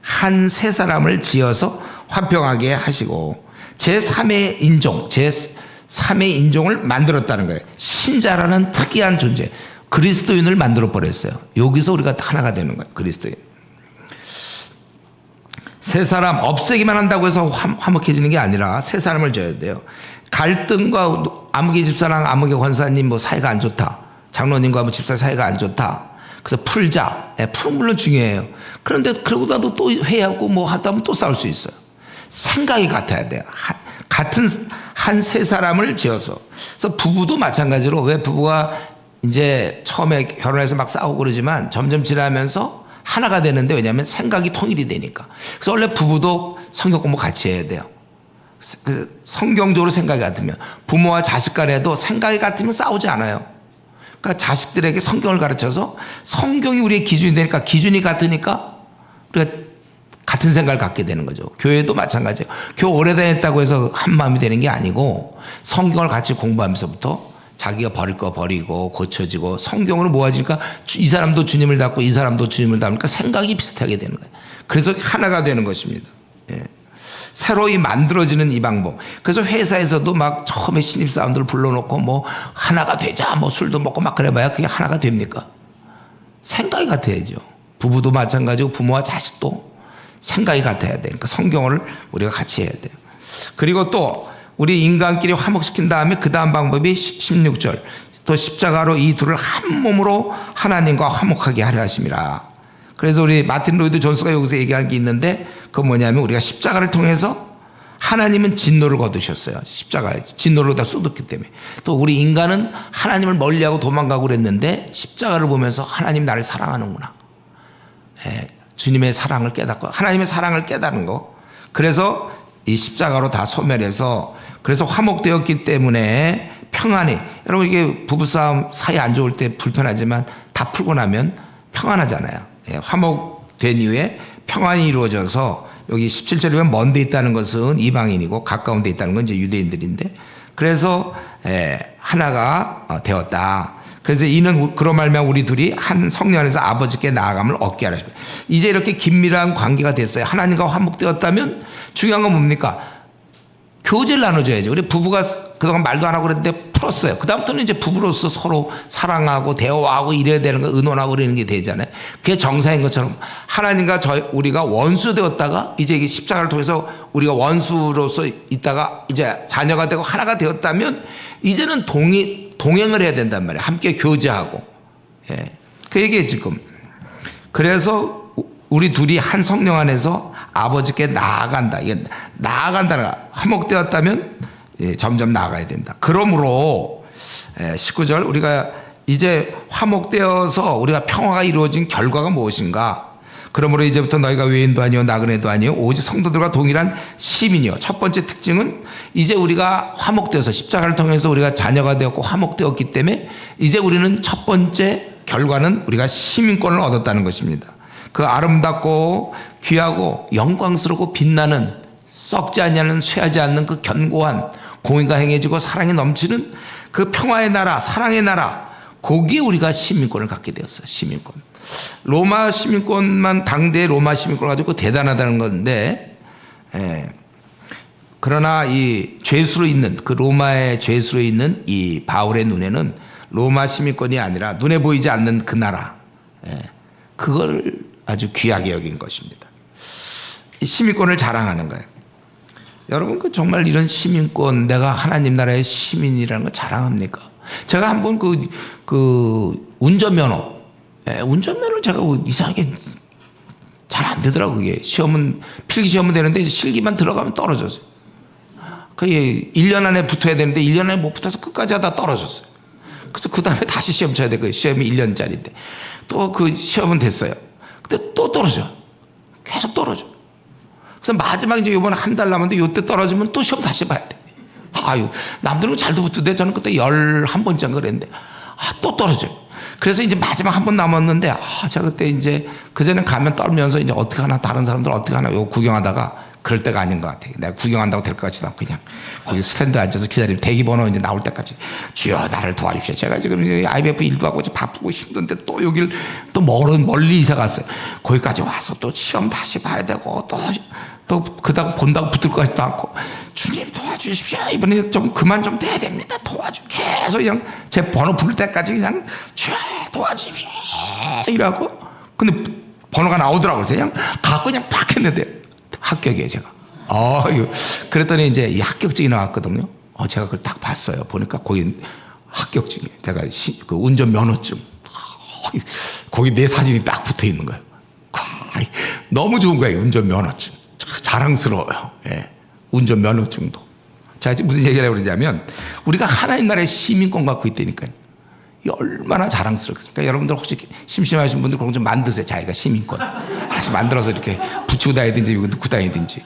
한 새 사람을 지어서 화평하게 하시고 제3의 인종 제3의 인종을 만들었다는 거예요. 신자라는 특이한 존재 그리스도인을 만들어 버렸어요. 여기서 우리가 하나가 되는 거예요. 그리스도인 새 사람 없애기만 한다고 해서 화목해지는 게 아니라 새 사람을 져야 돼요. 갈등과 아무개 집사랑 아무개 권사님 사이가 안 좋다. 장로님과 집사 사이가 안 좋다. 그래서 풀자. 풀은 물론 중요해요. 그런데 그러고도 또 회의하고 하다 보면 또 싸울 수 있어요. 생각이 같아야 돼요. 같은 한 세 사람을 지어서. 그래서 부부도 마찬가지로 왜 부부가 이제 처음에 결혼해서 막 싸우고 그러지만 점점 지나면서 하나가 되는데 왜냐하면 생각이 통일이 되니까. 그래서 원래 부부도 성경 공부 같이 해야 돼요. 성경적으로 생각이 같으면 부모와 자식 간에도 생각이 같으면 싸우지 않아요. 그러니까 자식들에게 성경을 가르쳐서 성경이 우리의 기준이 되니까 기준이 같으니까 우리가 같은 생각을 갖게 되는 거죠. 교회도 마찬가지예요. 교회 오래 다녔다고 해서 한 마음이 되는 게 아니고 성경을 같이 공부하면서부터 자기가 버릴 거 버리고 고쳐지고 성경으로 모아지니까 이 사람도 주님을 닮고 이 사람도 주님을 닮으니까 생각이 비슷하게 되는 거예요. 그래서 하나가 되는 것입니다. 예. 새로이 만들어지는 이 방법. 그래서 회사에서도 막 처음에 신입사원들 불러놓고 하나가 되자 술도 먹고 막 그래봐야 그게 하나가 됩니까? 생각이 같아야죠. 부부도 마찬가지고 부모와 자식도 생각이 같아야 돼. 그러니까 성경을 우리가 같이 해야 돼요. 그리고 또 우리 인간끼리 화목시킨 다음에 그 다음 방법이 16절 또 십자가로 이 둘을 한 몸으로 하나님과 화목하게 하려 하심이라. 그래서 우리 마틴 로이드 존스가 여기서 얘기한 게 있는데 그건 뭐냐면 우리가 십자가를 통해서 하나님은 진노를 거두셨어요. 십자가에 진노를 다 쏟았기 때문에. 또 우리 인간은 하나님을 멀리하고 도망가고 그랬는데 십자가를 보면서 하나님 나를 사랑하는구나. 예, 주님의 사랑을 깨닫고 하나님의 사랑을 깨닫는 거. 그래서 이 십자가로 다 소멸해서 그래서 화목되었기 때문에 평안히 여러분 이게 부부싸움 사이 안 좋을 때 불편하지만 다 풀고 나면 평안하잖아요. 예, 화목된 이후에 평안이 이루어져서 여기 17절이면 먼 데 있다는 것은 이방인이고 가까운 데 있다는 건 이제 유대인들인데 그래서 하나가 되었다. 그래서 이는 그로 말미암아 우리 둘이 한 성령 안에서 아버지께 나아감을 얻게 하라. 이제 이렇게 긴밀한 관계가 됐어요. 하나님과 화목되었다면 중요한 건 뭡니까? 교제를 나눠줘야죠. 우리 부부가 그동안 말도 안 하고 그랬는데 풀었어요. 그다음부터는 이제 부부로서 서로 사랑하고 대화하고 이래야 되는 거 의논하고 그러는 게 되잖아요. 그게 정상인 것처럼 하나님과 우리가 원수 되었다가 이제 이게 십자가를 통해서 우리가 원수로서 있다가 이제 자녀가 되고 하나가 되었다면 이제는 동행을 해야 된단 말이에요. 함께 교제하고. 예. 그 얘기예요 지금. 그래서 우리 둘이 한 성령 안에서 아버지께 나아간다. 이게 나아간다는 거. 화목되었다면 점점 나아가야 된다. 그러므로 19절 우리가 이제 화목되어서 우리가 평화가 이루어진 결과가 무엇인가? 그러므로 이제부터 너희가 외인도 아니요 나그네도 아니요 오직 성도들과 동일한 시민이요. 첫 번째 특징은 이제 우리가 화목되어서 십자가를 통해서 우리가 자녀가 되었고 화목되었기 때문에 이제 우리는 첫 번째 결과는 우리가 시민권을 얻었다는 것입니다. 그 아름답고 귀하고 영광스럽고 빛나는 썩지 아니하는 쇠하지 않는 그 견고한 공의가 행해지고 사랑이 넘치는 그 평화의 나라 사랑의 나라 거기에 우리가 시민권을 갖게 되었어요. 시민권. 로마 시민권만 당대의 로마 시민권을 가지고 대단하다는 건데 그러나 이 죄수로 있는 그 로마의 죄수로 있는 이 바울의 눈에는 로마 시민권이 아니라 눈에 보이지 않는 그 나라 그걸 아주 귀하게 여긴 것입니다. 이 시민권을 자랑하는 거예요. 여러분 그 정말 이런 시민권 내가 하나님 나라의 시민이라는 거 자랑합니까? 제가 한번 그 운전면허를 제가 이상하게 잘 안 되더라고. 그게 시험은 필기 시험은 되는데 실기만 들어가면 떨어졌어요. 그게 1년 안에 붙어야 되는데 1년 안에 못 붙어서 끝까지 하다 떨어졌어요. 그래서 그 다음에 다시 시험 쳐야 돼. 그 시험이 1년짜리인데 또 그 시험은 됐어요. 근데 또 떨어져. 계속 떨어져. 그래서 마지막 이제 요번에 한 달 남았는데 요때 떨어지면 또 시험 다시 봐야 돼. 아유, 남들은 잘도 붙던데 저는 그때 11번째인가 그랬는데 또 떨어져요. 그래서 이제 마지막 한 번 남았는데 제가 그때 이제 그전에 가면 떨면서 이제 어떻게 하나 다른 사람들 어떻게 하나 요 구경하다가 그럴 때가 아닌 것 같아. 내가 구경한다고 될 것 같지도 않고 그냥 거기 스탠드 앉아서 기다리고 대기번호 이제 나올 때까지 주여 나를 도와주십시오. 제가 지금 IMF 일도 하고 바쁘고 힘든데 또 여길 또 멀리 이사 갔어요. 거기까지 와서 또 시험 다시 봐야 되고 또 그다가 본다고 붙을 것 같지도 않고 주님 도와주십시오. 이번에 좀 그만 좀 돼야 됩니다. 계속 그냥 제 번호 부를 때까지 그냥 주여 도와주십시오 이러고 근데 번호가 나오더라고요. 그냥 갖고 그냥 팍 했는데 합격이에요, 제가. 그랬더니 이제 이 합격증이 나왔거든요. 제가 그걸 딱 봤어요. 보니까 거기 합격증이 내가 그 운전 면허증. 거기 내 사진이 딱 붙어 있는 거예요. 너무 좋은 거예요, 운전 면허증. 자랑스러워요. 예. 운전 면허증도. 자, 이제 무슨 얘기를 하려고 그러냐면 우리가 하나님 나라의 시민권 갖고 있다니까요. 이게 얼마나 자랑스럽겠습니까? 여러분들 혹시 심심하신 분들 그런 좀 만드세요. 자기가 시민권. 하나씩 만들어서 이렇게 붙이고 다니든지 이거 넣고 다니든지.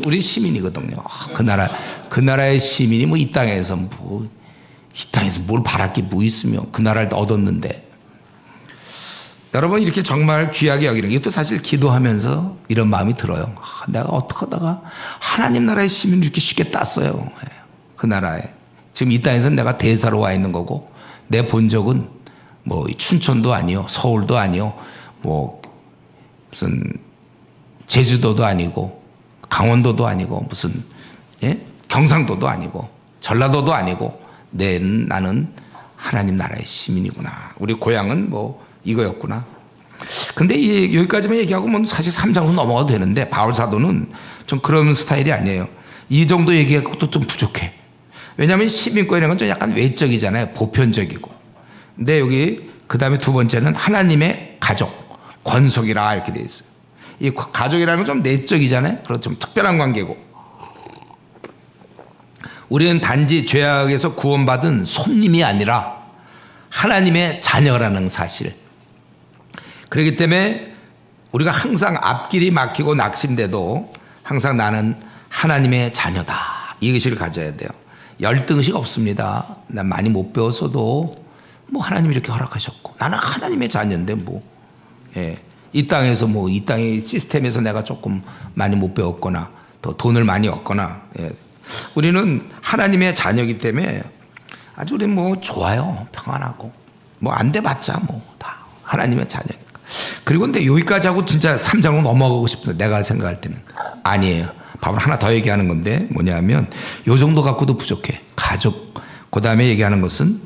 우리 시민이거든요. 그 나라의 시민이 뭐 이 땅에서 뭘 바랄 게 뭐 있으며 그 나라를 얻었는데. 여러분 이렇게 정말 귀하게 여기는 이것도 사실 기도하면서 이런 마음이 들어요. 내가 어떻게 하다가 하나님 나라의 시민을 이렇게 쉽게 땄어요. 그 나라에. 지금 이 땅에서는 내가 대사로 와 있는 거고 내 본적은 뭐 춘천도 아니요, 서울도 아니요, 뭐 무슨 제주도도 아니고 강원도도 아니고 무슨 경상도도 아니고 전라도도 아니고 나는 하나님 나라의 시민이구나. 우리 고향은 뭐 이거였구나. 근데 여기까지만 얘기하고 뭐 사실 3장으로 넘어가도 되는데 바울 사도는 좀 그런 스타일이 아니에요. 이 정도 얘기하고 또 좀 부족해. 왜냐하면 시민권이라는 건 좀 약간 외적이잖아요. 보편적이고. 근데 여기 그 다음에 두 번째는 하나님의 가족, 권속이라 이렇게 돼 있어요. 이 가족이라는 건 좀 내적이잖아요. 그래서 좀 특별한 관계고. 우리는 단지 죄악에서 구원받은 손님이 아니라 하나님의 자녀라는 사실. 그렇기 때문에 우리가 항상 앞길이 막히고 낙심돼도 항상 나는 하나님의 자녀다. 이 의식을 가져야 돼요. 열등의식 없습니다. 난 많이 못 배웠어도 뭐 하나님이 이렇게 허락하셨고 나는 하나님의 자녀인데 이 땅에서 이 땅의 시스템에서 내가 조금 많이 못 배웠거나 더 돈을 많이 얻거나 우리는 하나님의 자녀이기 때문에 아주 우리 좋아요. 평안하고 안 돼봤자 다 하나님의 자녀니까. 그리고 근데 여기까지 하고 진짜 3장으로 넘어가고 싶은데 내가 생각할 때는 아니에요. 바로 하나 더 얘기하는 건데 뭐냐면 요 정도 갖고도 부족해. 가족. 그 다음에 얘기하는 것은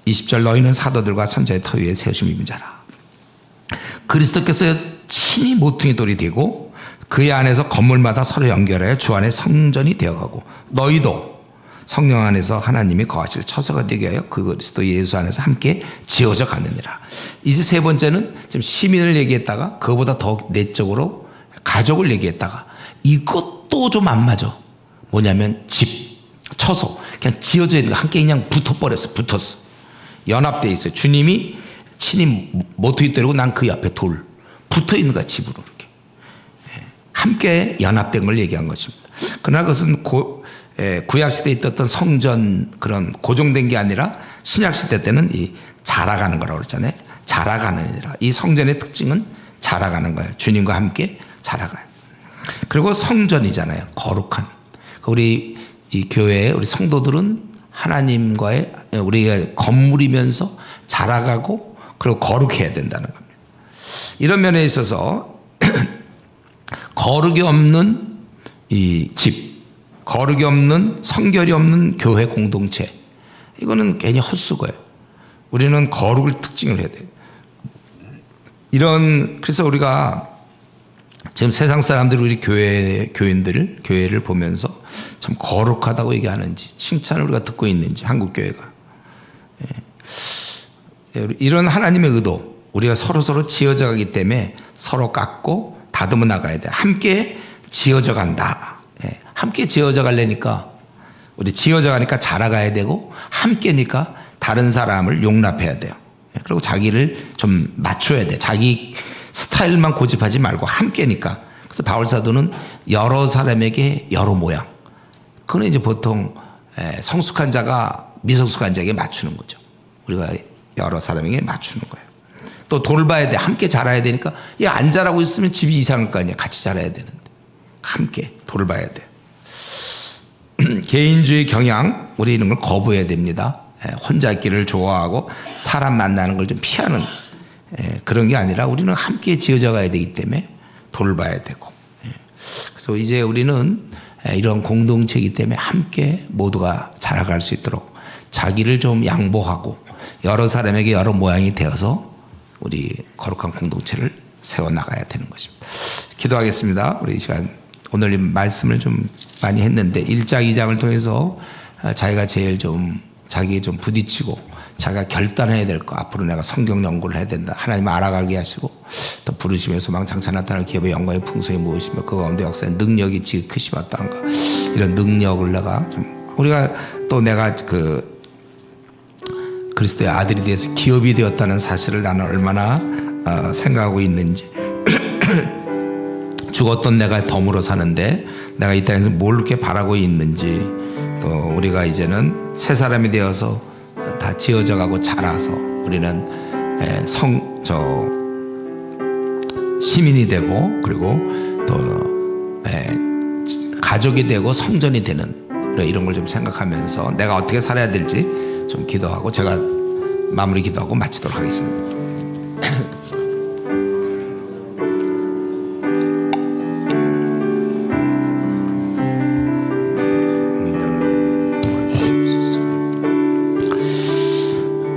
20절 너희는 사도들과 선자의 터 위에 세우심 입은 자라. 그리스도께서 친히 모퉁이 돌이 되고 그의 안에서 건물마다 서로 연결하여 주 안에 성전이 되어가고 너희도 성령 안에서 하나님이 거하실 처소가 되게 하여 그 그리스도 예수 안에서 함께 지어져 가느니라. 이제 세 번째는 지금 시민을 얘기했다가 그거보다 더 내적으로 가족을 얘기했다가 이것도 좀 안 맞아. 뭐냐면 집, 처소. 그냥 지어져 있는 거 함께 그냥 붙었어. 연합되어 있어요. 주님이 친히 모퉁이 때리고 난 그 옆에 돌. 붙어 있는 거야, 집으로 이렇게. 함께 연합된 걸 얘기한 것입니다. 그러나 그것은 구약시대에 있었던 성전 그런 고정된 게 아니라 신약시대 때는 이 자라가는 거라고 그랬잖아요. 자라가는 일이라. 이 성전의 특징은 자라가는 거예요. 주님과 함께 자라가요. 그리고 성전이잖아요. 거룩한. 우리 이 교회에 우리 성도들은 하나님과의 우리가 건물이면서 자라가고 그리고 거룩해야 된다는 겁니다. 이런 면에 있어서 거룩이 없는 이 집, 거룩이 없는 성결이 없는 교회 공동체 이거는 괜히 헛수고예요. 우리는 거룩을 특징을 해야 돼요. 그래서 우리가 지금 세상 사람들이 우리 교회를 보면서 참 거룩하다고 얘기하는지 칭찬을 우리가 듣고 있는지 한국교회가 이런 하나님의 의도 우리가 서로 지어져 가기 때문에 서로 깎고 다듬어 나가야 돼. 함께 지어져 간다. 예, 함께 지어져 가려니까 우리 지어져 가니까 자라가야 되고 함께니까 다른 사람을 용납해야 돼요. 예, 그리고 자기를 좀 맞춰야 돼. 자기 스타일만 고집하지 말고 함께니까. 그래서 바울 사도는 여러 사람에게 여러 모양. 그건 이제 보통 성숙한 자가 미성숙한 자에게 맞추는 거죠. 우리가 여러 사람에게 맞추는 거예요. 또 돌봐야 돼. 함께 자라야 되니까 안 자라고 있으면 집이 이상할 거 아니야. 같이 자라야 되는데 함께 돌봐야 돼. 개인주의 경향, 우리 이런 걸 거부해야 됩니다. 혼자 있기를 좋아하고 사람 만나는 걸 좀 피하는 그런 게 아니라 우리는 함께 지어져 가야 되기 때문에 돌봐야 되고. 그래서 이제 우리는 이런 공동체이기 때문에 함께 모두가 자라갈 수 있도록 자기를 좀 양보하고 여러 사람에게 여러 모양이 되어서 우리 거룩한 공동체를 세워나가야 되는 것입니다. 기도하겠습니다. 우리 이 시간 오늘 이 말씀을 좀 많이 했는데 1장 2장을 통해서 자기가 제일 좀 자기에 좀 부딪히고 자기가 결단해야 될 거, 앞으로 내가 성경 연구를 해야 된다, 하나님 알아가게 하시고 또 부르시며 소망장차 나타날 기업의 영광의 풍성이 무엇이며 그 가운데 역사의 능력이 지극히시면 어떠한가, 이런 능력을 내가 좀, 우리가 또 내가 그 그리스도의 아들이 되어서 기업이 되었다는 사실을 나는 얼마나 생각하고 있는지 죽었던 내가 덤으로 사는데 내가 이 땅에서 뭘 이렇게 바라고 있는지, 또 우리가 이제는 새 사람이 되어서 다 지어져 가고 자라서 우리는 시민이 되고 그리고 또 가족이 되고 성전이 되는 이런 걸 좀 생각하면서 내가 어떻게 살아야 될지 좀 기도하고 제가 마무리 기도하고 마치도록 하겠습니다.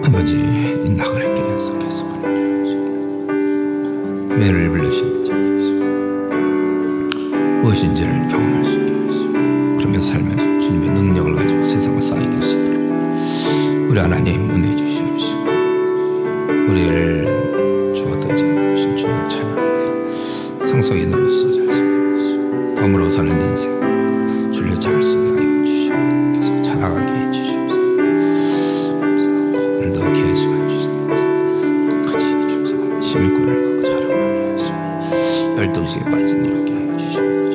아버지, 이 나그네 길에서 계속 매를 불러주시는 자 무엇인지를 경험할 수 있게 하시고 그러면서 살면서 주님의 능력을 가지고 세상과 싸우게 하시도록 우리 하나님 은혜 주시옵시고 우리를 주었던 자 오신 주님을 찬양합니다. 상속인으로서 잘 살게 하시고 덤으로 사는 인생 주를 잘 쓰게 하여 주시고 계속 자라가게 해 주시옵소서. 오늘도 귀한 시간 주시는 같이 충성하며 시민권을 갖고 자라가게 하시고 열등식에 빠진 이렇게 하여 주시옵소서.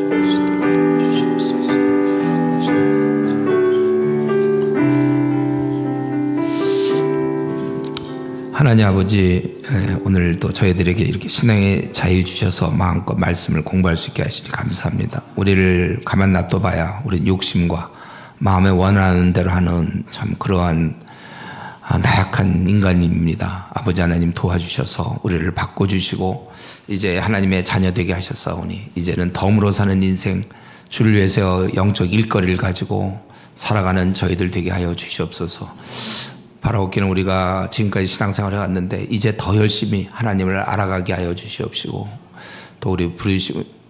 하나님 아버지, 오늘도 저희들에게 이렇게 신앙의 자유 주셔서 마음껏 말씀을 공부할 수 있게 하시니 감사합니다. 우리를 가만 놔둬봐야 우리는 욕심과 마음에 원하는 대로 하는 참 그러한 나약한 인간입니다. 아버지 하나님 도와주셔서 우리를 바꿔주시고 이제 하나님의 자녀 되게 하셨사오니 이제는 덤으로 사는 인생, 주를 위해서 영적 일거리를 가지고 살아가는 저희들 되게 하여 주시옵소서. 바라옵기는 우리가 지금까지 신앙생활을 해왔는데 이제 더 열심히 하나님을 알아가게 하여 주시옵시고 또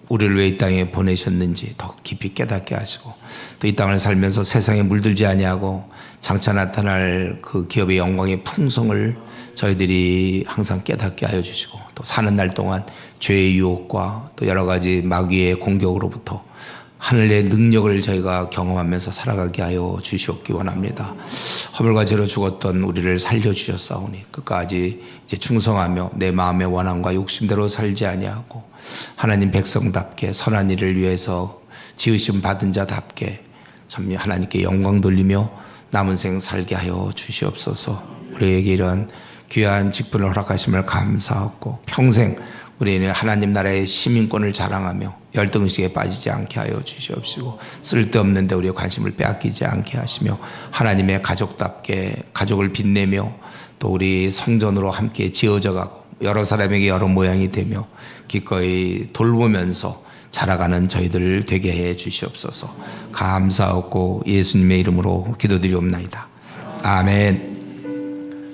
우리를 왜 이 땅에 보내셨는지 더 깊이 깨닫게 하시고 또 이 땅을 살면서 세상에 물들지 아니하고 장차 나타날 그 기업의 영광의 풍성을 저희들이 항상 깨닫게 하여 주시고 또 사는 날 동안 죄의 유혹과 또 여러 가지 마귀의 공격으로부터 하늘의 능력을 저희가 경험하면서 살아가게 하여 주시옵기 원합니다. 허물과 죄로 죽었던 우리를 살려주셨사오니 끝까지 이제 충성하며 내 마음의 원함과 욕심대로 살지 아니하고 하나님 백성답게 선한 일을 위해서 지으심 받은 자답게 참 하나님께 영광 돌리며 남은 생 살게 하여 주시옵소서. 우리에게 이런 귀한 직분을 허락하심을 감사하고 평생 우리는 하나님 나라의 시민권을 자랑하며 열등의식에 빠지지 않게 하여 주시옵시고 쓸데없는 데 우리의 관심을 빼앗기지 않게 하시며 하나님의 가족답게 가족을 빛내며 또 우리 성전으로 함께 지어져 가고 여러 사람에게 여러 모양이 되며 기꺼이 돌보면서 자라가는 저희들 되게 해 주시옵소서. 감사하고 예수님의 이름으로 기도드리옵나이다. 아멘.